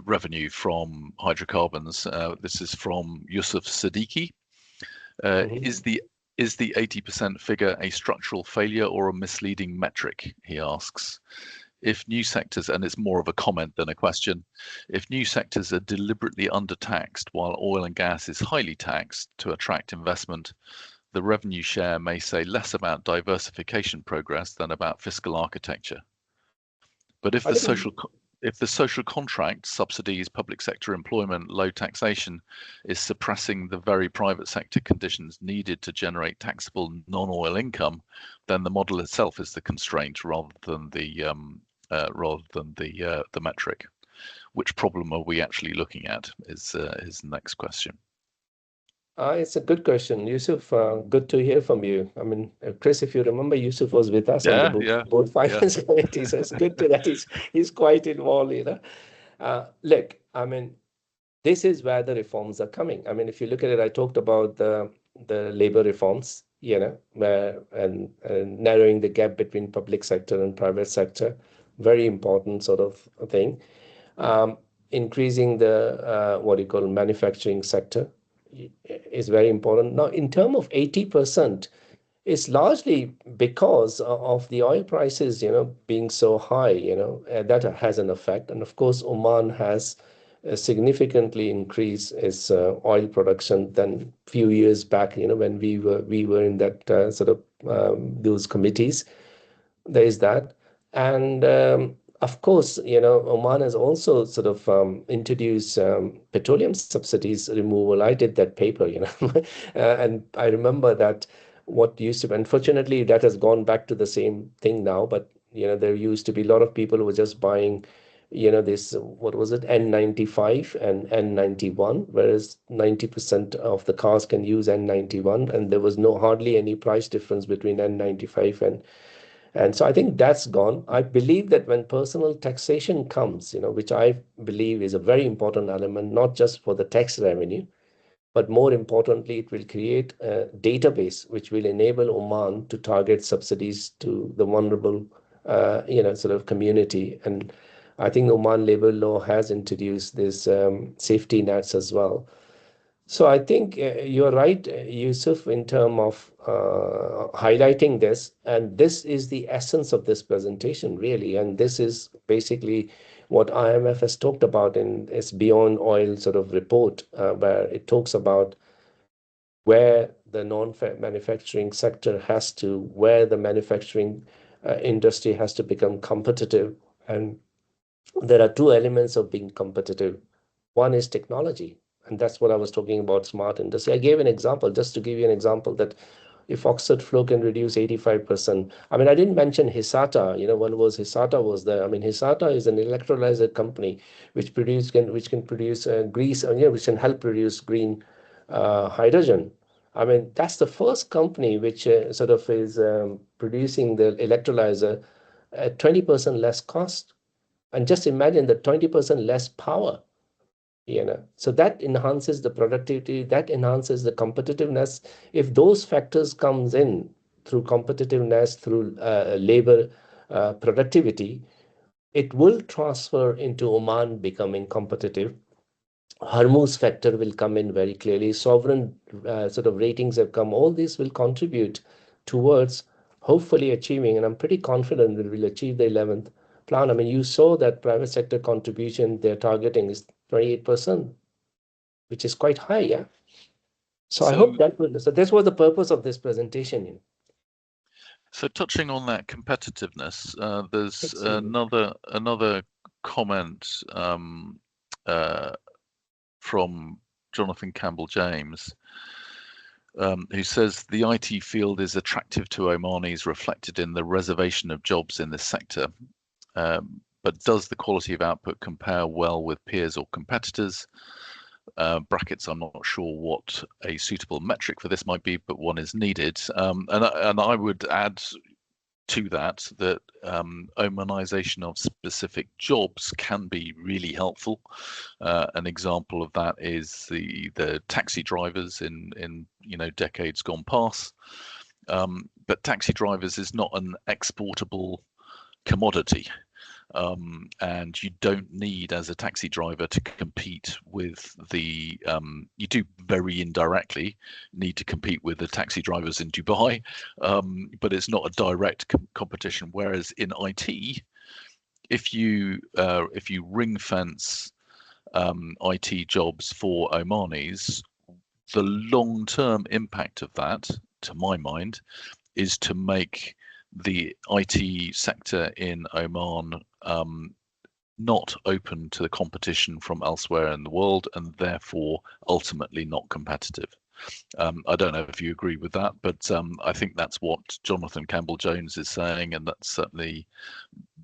revenue from hydrocarbons. This is from Yusuf Siddiqui. Is the 80% figure a structural failure or a misleading metric? He asks. If new sectors, and it's more of a comment than a question, if new sectors are deliberately undertaxed while oil and gas is highly taxed to attract investment, the revenue share may say less about diversification progress than about fiscal architecture. But if the social contract, subsidies, public sector employment, low taxation, is suppressing the very private sector conditions needed to generate taxable non-oil income, then the model itself is the constraint rather than the metric. Which problem are we actually looking at? Is the next question. It's a good question, Yusuf. Good to hear from you. I mean, Chris, if you remember, Yusuf was with us on the board finance committee, so it's good that he's quite involved. Look, I mean, this is where the reforms are coming. I mean, if you look at it, I talked about the labor reforms, and narrowing the gap between public sector and private sector, very important sort of thing. Increasing the what you call manufacturing sector is very important. Now, in terms of 80%, it's largely because of the oil prices, being so high, that has an effect. And of course, Oman has significantly increased its oil production than few years back, when we were in that sort of those committees. There is that. And of course, Oman has also sort of introduced petroleum subsidies removal. I did that paper, and I remember that what used to, unfortunately, that has gone back to the same thing now. But, there used to be a lot of people who were just buying, this, what was it, N95 and N91, whereas 90% of the cars can use N91, and there was hardly any price difference between N95 and so I think that's gone. I believe that when personal taxation comes, which I believe is a very important element, not just for the tax revenue, but more importantly, it will create a database which will enable Oman to target subsidies to the vulnerable, sort of community. And I think Oman labor law has introduced this safety nets as well. So I think you're right, Yusuf, in terms of highlighting this, and this is the essence of this presentation, really. And this is basically what IMF has talked about in its Beyond Oil sort of report, where it talks about where the non-manufacturing sector where the manufacturing industry has to become competitive. And there are two elements of being competitive. One is technology, and that's what I was talking about, smart industry. I gave an example, just to give you an example, that if Oxford flow can reduce 85%. I mean, I didn't mention Hisata. Hisata was there. I mean, Hisata is an electrolyzer company which can produce grease, which can help produce green hydrogen. I mean, that's the first company which sort of is producing the electrolyzer at 20% less cost. And just imagine the 20% less power. So that enhances the productivity, that enhances the competitiveness. If those factors comes in through competitiveness, through labor productivity, it will transfer into Oman becoming competitive. Hormuz factor will come in very clearly. Sovereign sort of ratings have come. All this will contribute towards hopefully achieving, and I'm pretty confident that we'll achieve the 11th plan. I mean, you saw that private sector contribution they're targeting is 28%, which is quite high, yeah. So I So, hope that will. So this was the purpose of this presentation. so touching on that competitiveness, there's Excellent. another comment from Jonathan Campbell James, who says the IT field is attractive to Omanis, reflected in the reservation of jobs in this sector. But does the quality of output compare well with peers or competitors? Brackets, I'm not sure what a suitable metric for this might be, but one is needed. And I would add to that Omanization of specific jobs can be really helpful. An example of that is the taxi drivers in decades gone past. But taxi drivers is not an exportable commodity. And you don't need, as a taxi driver, to compete with you do very indirectly need to compete with the taxi drivers in Dubai, but it's not a direct competition. Whereas in IT, if you ring fence IT jobs for Omanis, the long-term impact of that, to my mind, is to make the IT sector in Oman not open to the competition from elsewhere in the world, and therefore ultimately not competitive. I don't know if you agree with that, but I think that's what Jonathan Campbell Jones is saying, and that's certainly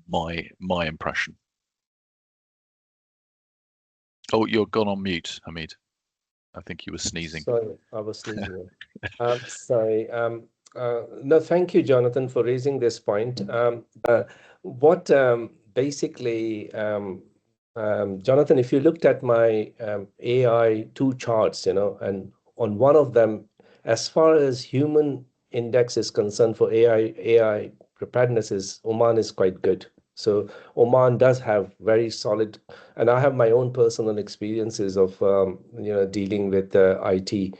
my impression. Oh, you're gone on mute, Hamid. I think you were sneezing. Sorry, I was sneezing. Sorry. No, thank you, Jonathan, for raising this point. What basically, Jonathan, if you looked at my AI 2 charts, and on one of them, as far as human index is concerned for AI preparedness, Oman is quite good. So Oman does have very solid, and I have my own personal experiences of dealing with IT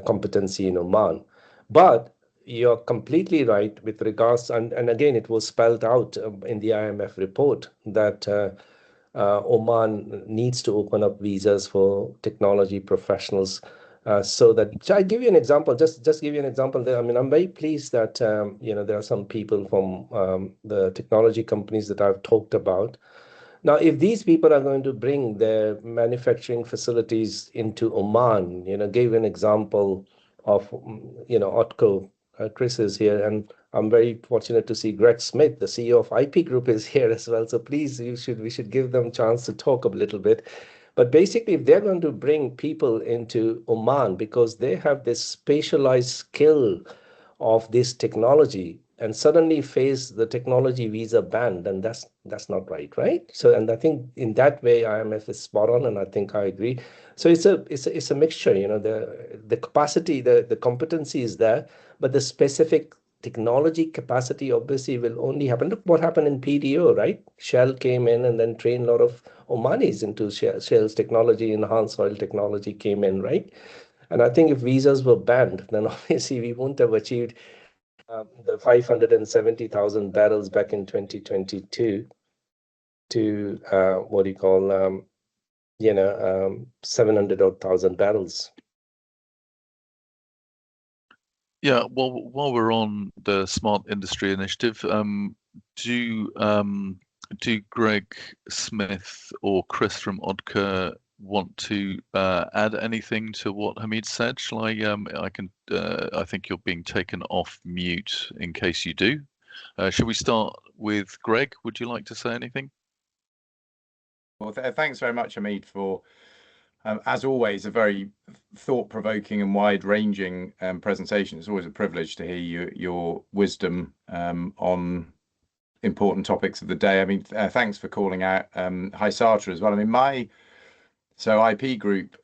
competency in Oman. But you're completely right with regards, and again, it was spelled out in the IMF report that Oman needs to open up visas for technology professionals. So that I give you an example, just give you an example there. I mean, I'm very pleased that there are some people from the technology companies that I've talked about. Now, if these people are going to bring their manufacturing facilities into Oman, gave an example of, Otco. Chris is here, and I'm very fortunate to see Greg Smith, the CEO of IP Group, is here as well. So please, we should give them a chance to talk a little bit. But basically, if they're going to bring people into Oman because they have this specialized skill of this technology and suddenly face the technology visa ban, then that's not right? So, and I think in that way, IMF is spot on, and I think I agree. So it's a mixture, the capacity, the competency is there, but the specific technology capacity obviously will only happen. Look what happened in PDO, right? Shell came in and then trained a lot of Omanis into Shell's technology, enhanced oil technology came in, right? And I think if visas were banned, then obviously we wouldn't have achieved the 570,000 barrels back in 2022 to what do you call 700,000 barrels. Yeah, well, while we're on the Smart Industry Initiative, do Greg Smith or Chris from Odker want to add anything to what Hamid said? Shall I? I think you're being taken off mute in case you do. Shall we start with Greg? Would you like to say anything? Well, thanks very much, Hamid, for as always, a very thought-provoking and wide-ranging presentation. It's always a privilege to hear your wisdom on important topics of the day. I mean, thanks for calling out Hysata as well. I mean, so IP Group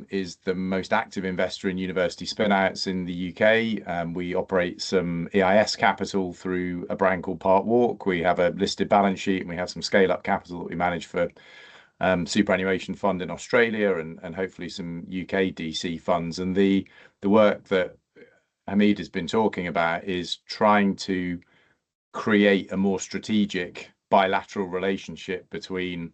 is the most active investor in university spin-outs in the UK. We operate some EIS capital through a brand called Parkwalk. We have a listed balance sheet, and we have some scale-up capital that we manage for superannuation fund in Australia and hopefully some UK DC funds. And the work that Hamid has been talking about is trying to create a more strategic bilateral relationship between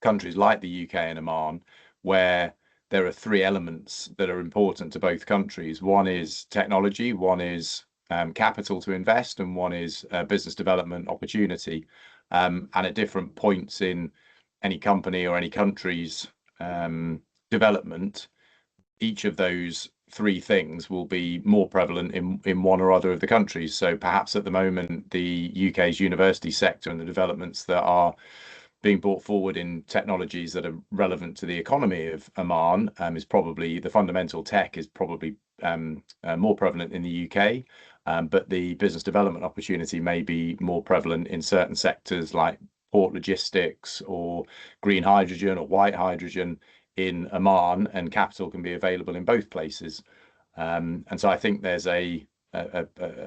countries like the UK and Oman, where there are three elements that are important to both countries. One is technology, one is capital to invest, and one is business development opportunity. And at different points in any company or any country's development, each of those three things will be more prevalent in one or other of the countries. So perhaps at the moment, the UK's university sector and the developments that are being brought forward in technologies that are relevant to the economy of Oman is probably, the fundamental tech is probably more prevalent in the UK, but the business development opportunity may be more prevalent in certain sectors like port logistics or green hydrogen or white hydrogen in Oman, and capital can be available in both places. And so I think there's a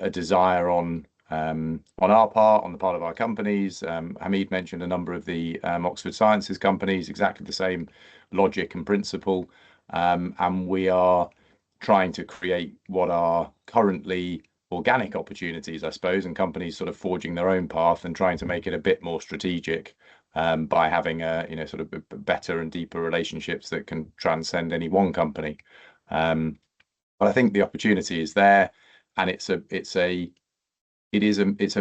desire on our part, on the part of our companies. Hamid mentioned a number of the Oxford Sciences companies, exactly the same logic and principle. And we are trying to create what are currently organic opportunities, I suppose, and companies sort of forging their own path and trying to make it a bit more strategic by having sort of better and deeper relationships that can transcend any one company. But I think the opportunity is there, and it's a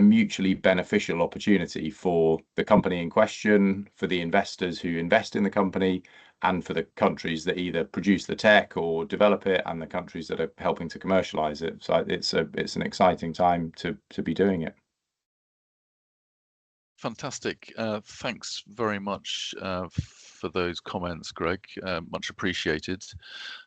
mutually beneficial opportunity for the company in question, for the investors who invest in the company, and for the countries that either produce the tech or develop it, and the countries that are helping to commercialize it. So it's an exciting time to be doing it. Fantastic. Thanks very much for those comments, Greg. Much appreciated.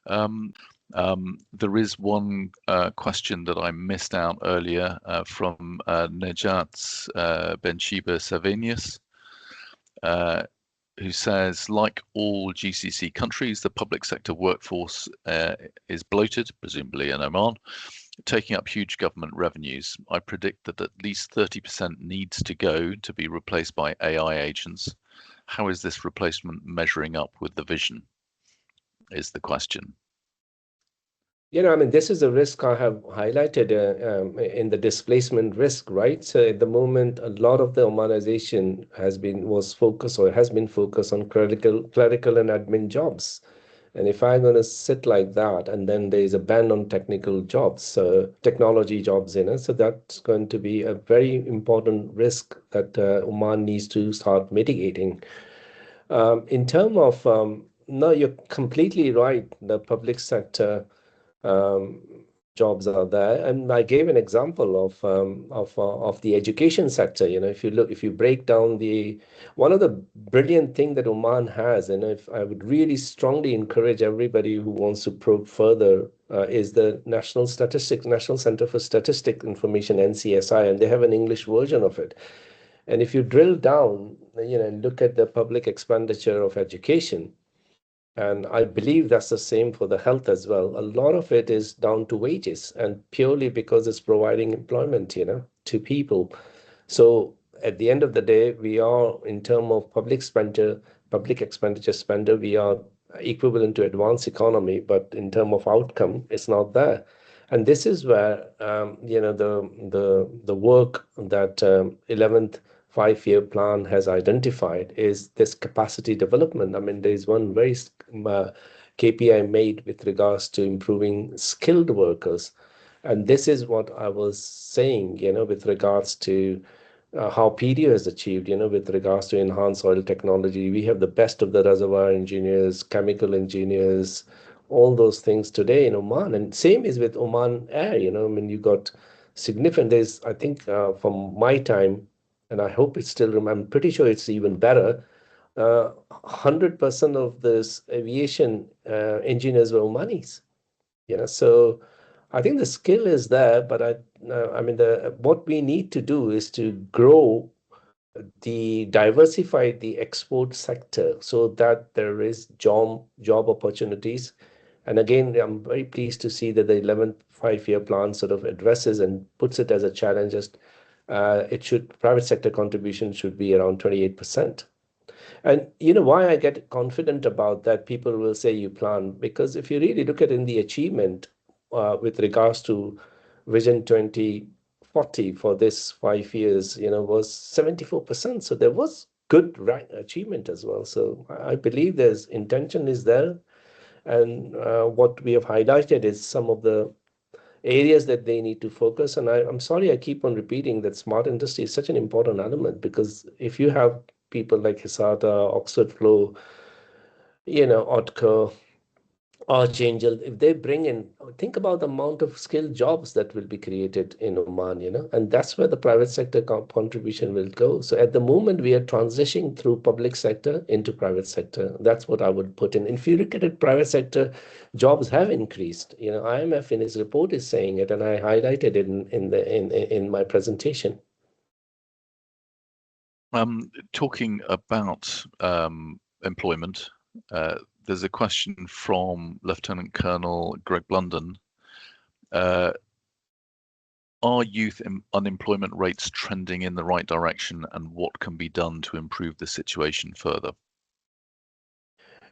There is one question that I missed out earlier from Nejat Benchiba Savenius, who says, like all GCC countries, the public sector workforce is bloated, presumably in Oman, taking up huge government revenues. I predict that at least 30% needs to go to be replaced by AI agents. How is this replacement measuring up with the vision, is the question. I mean, this is a risk I have highlighted in the displacement risk, right? So at the moment, a lot of the Omanization has been focused on clerical and admin jobs. And if I'm going to sit like that, and then there's a ban on technical jobs, so technology jobs, so that's going to be a very important risk that Oman needs to start mitigating. In terms of, no, you're completely right. The public sector jobs are there, and I gave an example of the education sector. If you break down one of the brilliant thing that Oman has, and if I would really strongly encourage everybody who wants to probe further, is the National Center for Statistic Information, NCSI, and they have an English version of it. And if you drill down, look at the public expenditure of education, and I believe that's the same for the health as well. A lot of it is down to wages, and purely because it's providing employment, to people. So at the end of the day, we are, in terms of public expenditure spender, we are equivalent to advanced economy, but in terms of outcome, it's not there. And this is where the work that 11th 5-year plan has identified is this capacity development. I mean, there's one very KPI made with regards to improving skilled workers. And this is what I was saying, with regards to how PDO has achieved, with regards to enhanced oil technology. We have the best of the reservoir engineers, chemical engineers, all those things today in Oman. And same is with Oman Air, I mean, you got significant, I think from my time, and I hope it's still, I'm pretty sure it's even better, 100% of this aviation engineers were Omanis. So I think the skill is there, but I mean, what we need to do is to diversify the export sector so that there is job opportunities. And again, I'm very pleased to see that the 11th 5-year plan sort of addresses and puts it as a challenge. Private sector contribution should be around 28%. And why I get confident about that, people will say you plan, because if you really look at in the achievement with regards to Vision 2040 for this 5 years, was 74%. So there was good achievement as well. So I believe there's intention is there, and what we have highlighted is some of the areas that they need to focus. And I'm sorry I keep on repeating that smart industry is such an important element, because if you have people like Hisata, Oxford Flow, Otco, Archangel, if they bring in, think about the amount of skilled jobs that will be created in Oman, and that's where the private sector contribution will go. So at the moment, we are transitioning through public sector into private sector. That's what I would put in. If you look at it, private sector jobs have increased. IMF in his report is saying it, and I highlighted it in my presentation. Talking about employment, there's a question from Lieutenant Colonel Greg Blunden. Are youth unemployment rates trending in the right direction, and what can be done to improve the situation further?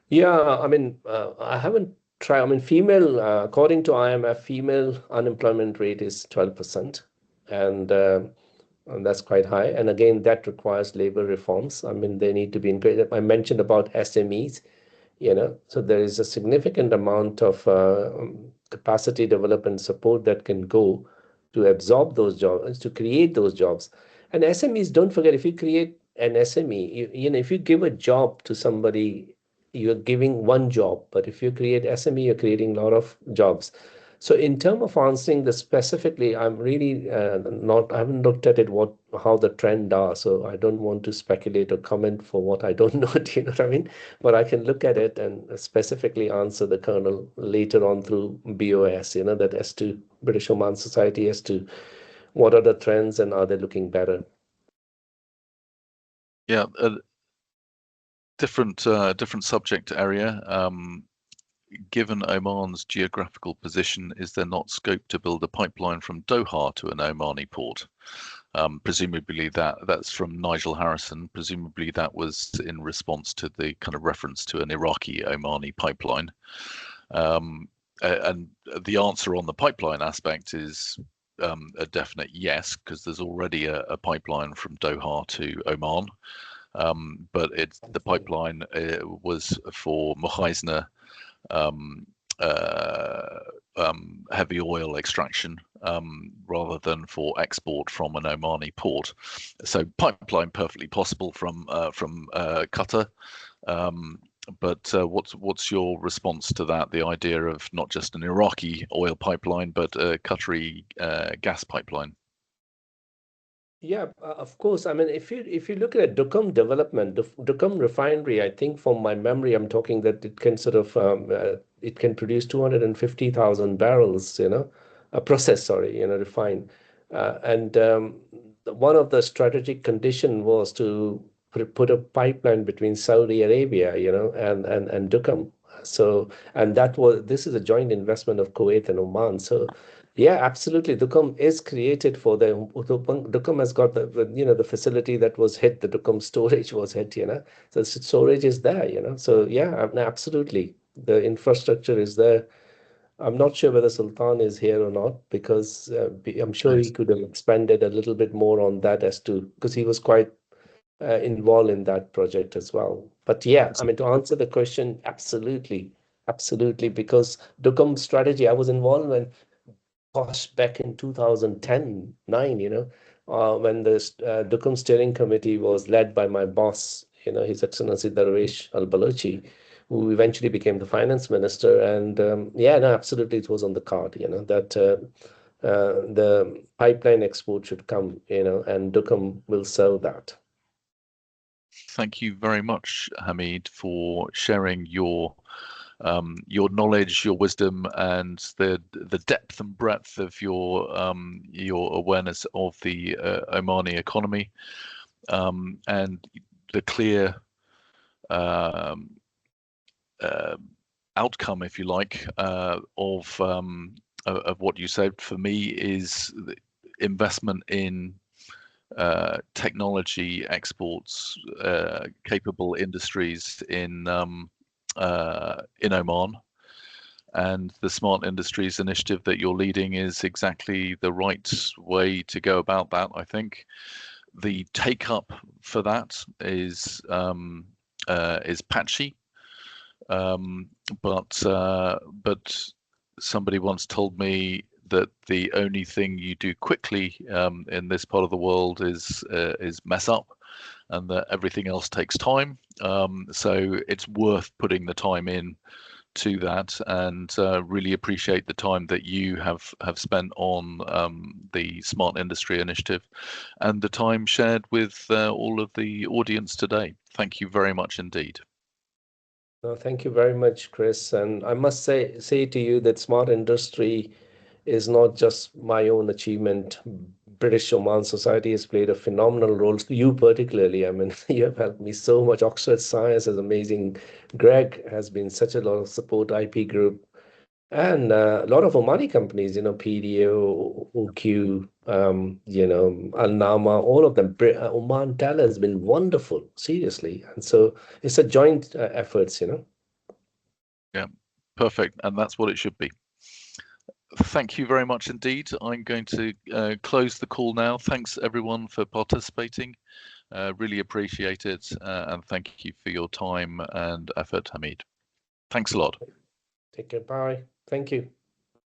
Yeah, I mean, I haven't tried. I mean, female, according to IMF, female unemployment rate is 12%, and that's quite high. And again, that requires labor reforms. I mean, they need to be integrated. I mentioned about SMEs. So there is a significant amount of capacity development support that can go to absorb those jobs, to create those jobs. And SMEs, don't forget, if you create an SME, if you give a job to somebody, you're giving one job. But if you create SME, you're creating a lot of jobs. So in terms of answering this specifically, I'm really I haven't looked at it, how the trend are. So I don't want to speculate or comment for what I don't know, you know what I mean? But I can look at it and specifically answer the Colonel later on through BOS, that as to British Omani Society, as to what are the trends and are they looking better? Yeah, different subject area. Given Oman's geographical position, is there not scope to build a pipeline from Doha to an Omani port? Presumably that's from Nigel Harrison. Presumably that was in response to the kind of reference to an Iraqi Omani pipeline. And the answer on the pipeline aspect is a definite yes, because there's already a pipeline from Doha to Oman. But the pipeline was for Mukhaizna heavy oil extraction rather than for export from an Omani port. So pipeline perfectly possible from Qatar. But what's your response to that? The idea of not just an Iraqi oil pipeline, but a Qatari gas pipeline. Yeah, of course. I mean, if you look at Duqm development, Duqm refinery, I think from my memory, I'm talking that it can sort of it can produce 250,000 barrels, refined. And one of the strategic condition was to put a pipeline between Saudi Arabia, and Duqm. So, and this is a joint investment of Kuwait and Oman. So, yeah, absolutely. Duqm is created for Duqm has got the facility that was hit, the Duqm storage was hit, So storage is there, So yeah, absolutely. The infrastructure is there. I'm not sure whether Sultan is here or not, because I'm sure he could have expanded a little bit more on that because he was quite involved in that project as well. But yeah, I mean, to answer the question, absolutely, because Duqm strategy, I was involved when back in 2010, 9, when the Duqm steering committee was led by my boss, His Excellency Darwish Al-Balochi, who eventually became the finance minister. And yeah, no, absolutely, it was on the card, that the pipeline export should come, and Duqm will serve that. Thank you very much, Hamid, for sharing your knowledge, your wisdom, and the depth and breadth of your awareness of the Omani economy, and the clear outcome, if you like, of what you said. For me, is investment in technology exports, capable industries in Oman, and the Smart Industries initiative that you're leading is exactly the right way to go about that, I think. The take up for that is patchy, but somebody once told me that the only thing you do quickly in this part of the world is mess up, and that everything else takes time. So it's worth putting the time in to that, and really appreciate the time that you have spent on the Smart Industry Initiative and the time shared with all of the audience today. Thank you very much indeed. No, thank you very much, Chris. And I must say to you that Smart Industry is not just my own achievement. British Omani Society has played a phenomenal role. You particularly, I mean, you have helped me so much. Oxford Science is amazing. Greg has been such a lot of support, IP Group, and a lot of Omani companies, PDO, OQ, Al Nama, all of them. Oman Tala has been wonderful, seriously. And so it's a joint efforts. Yeah, perfect. And that's what it should be. Thank you very much indeed. I'm going to close the call now. Thanks everyone for participating. Really appreciate it. And thank you for your time and effort, Hamid. Thanks a lot. Take care. Bye. Thank you.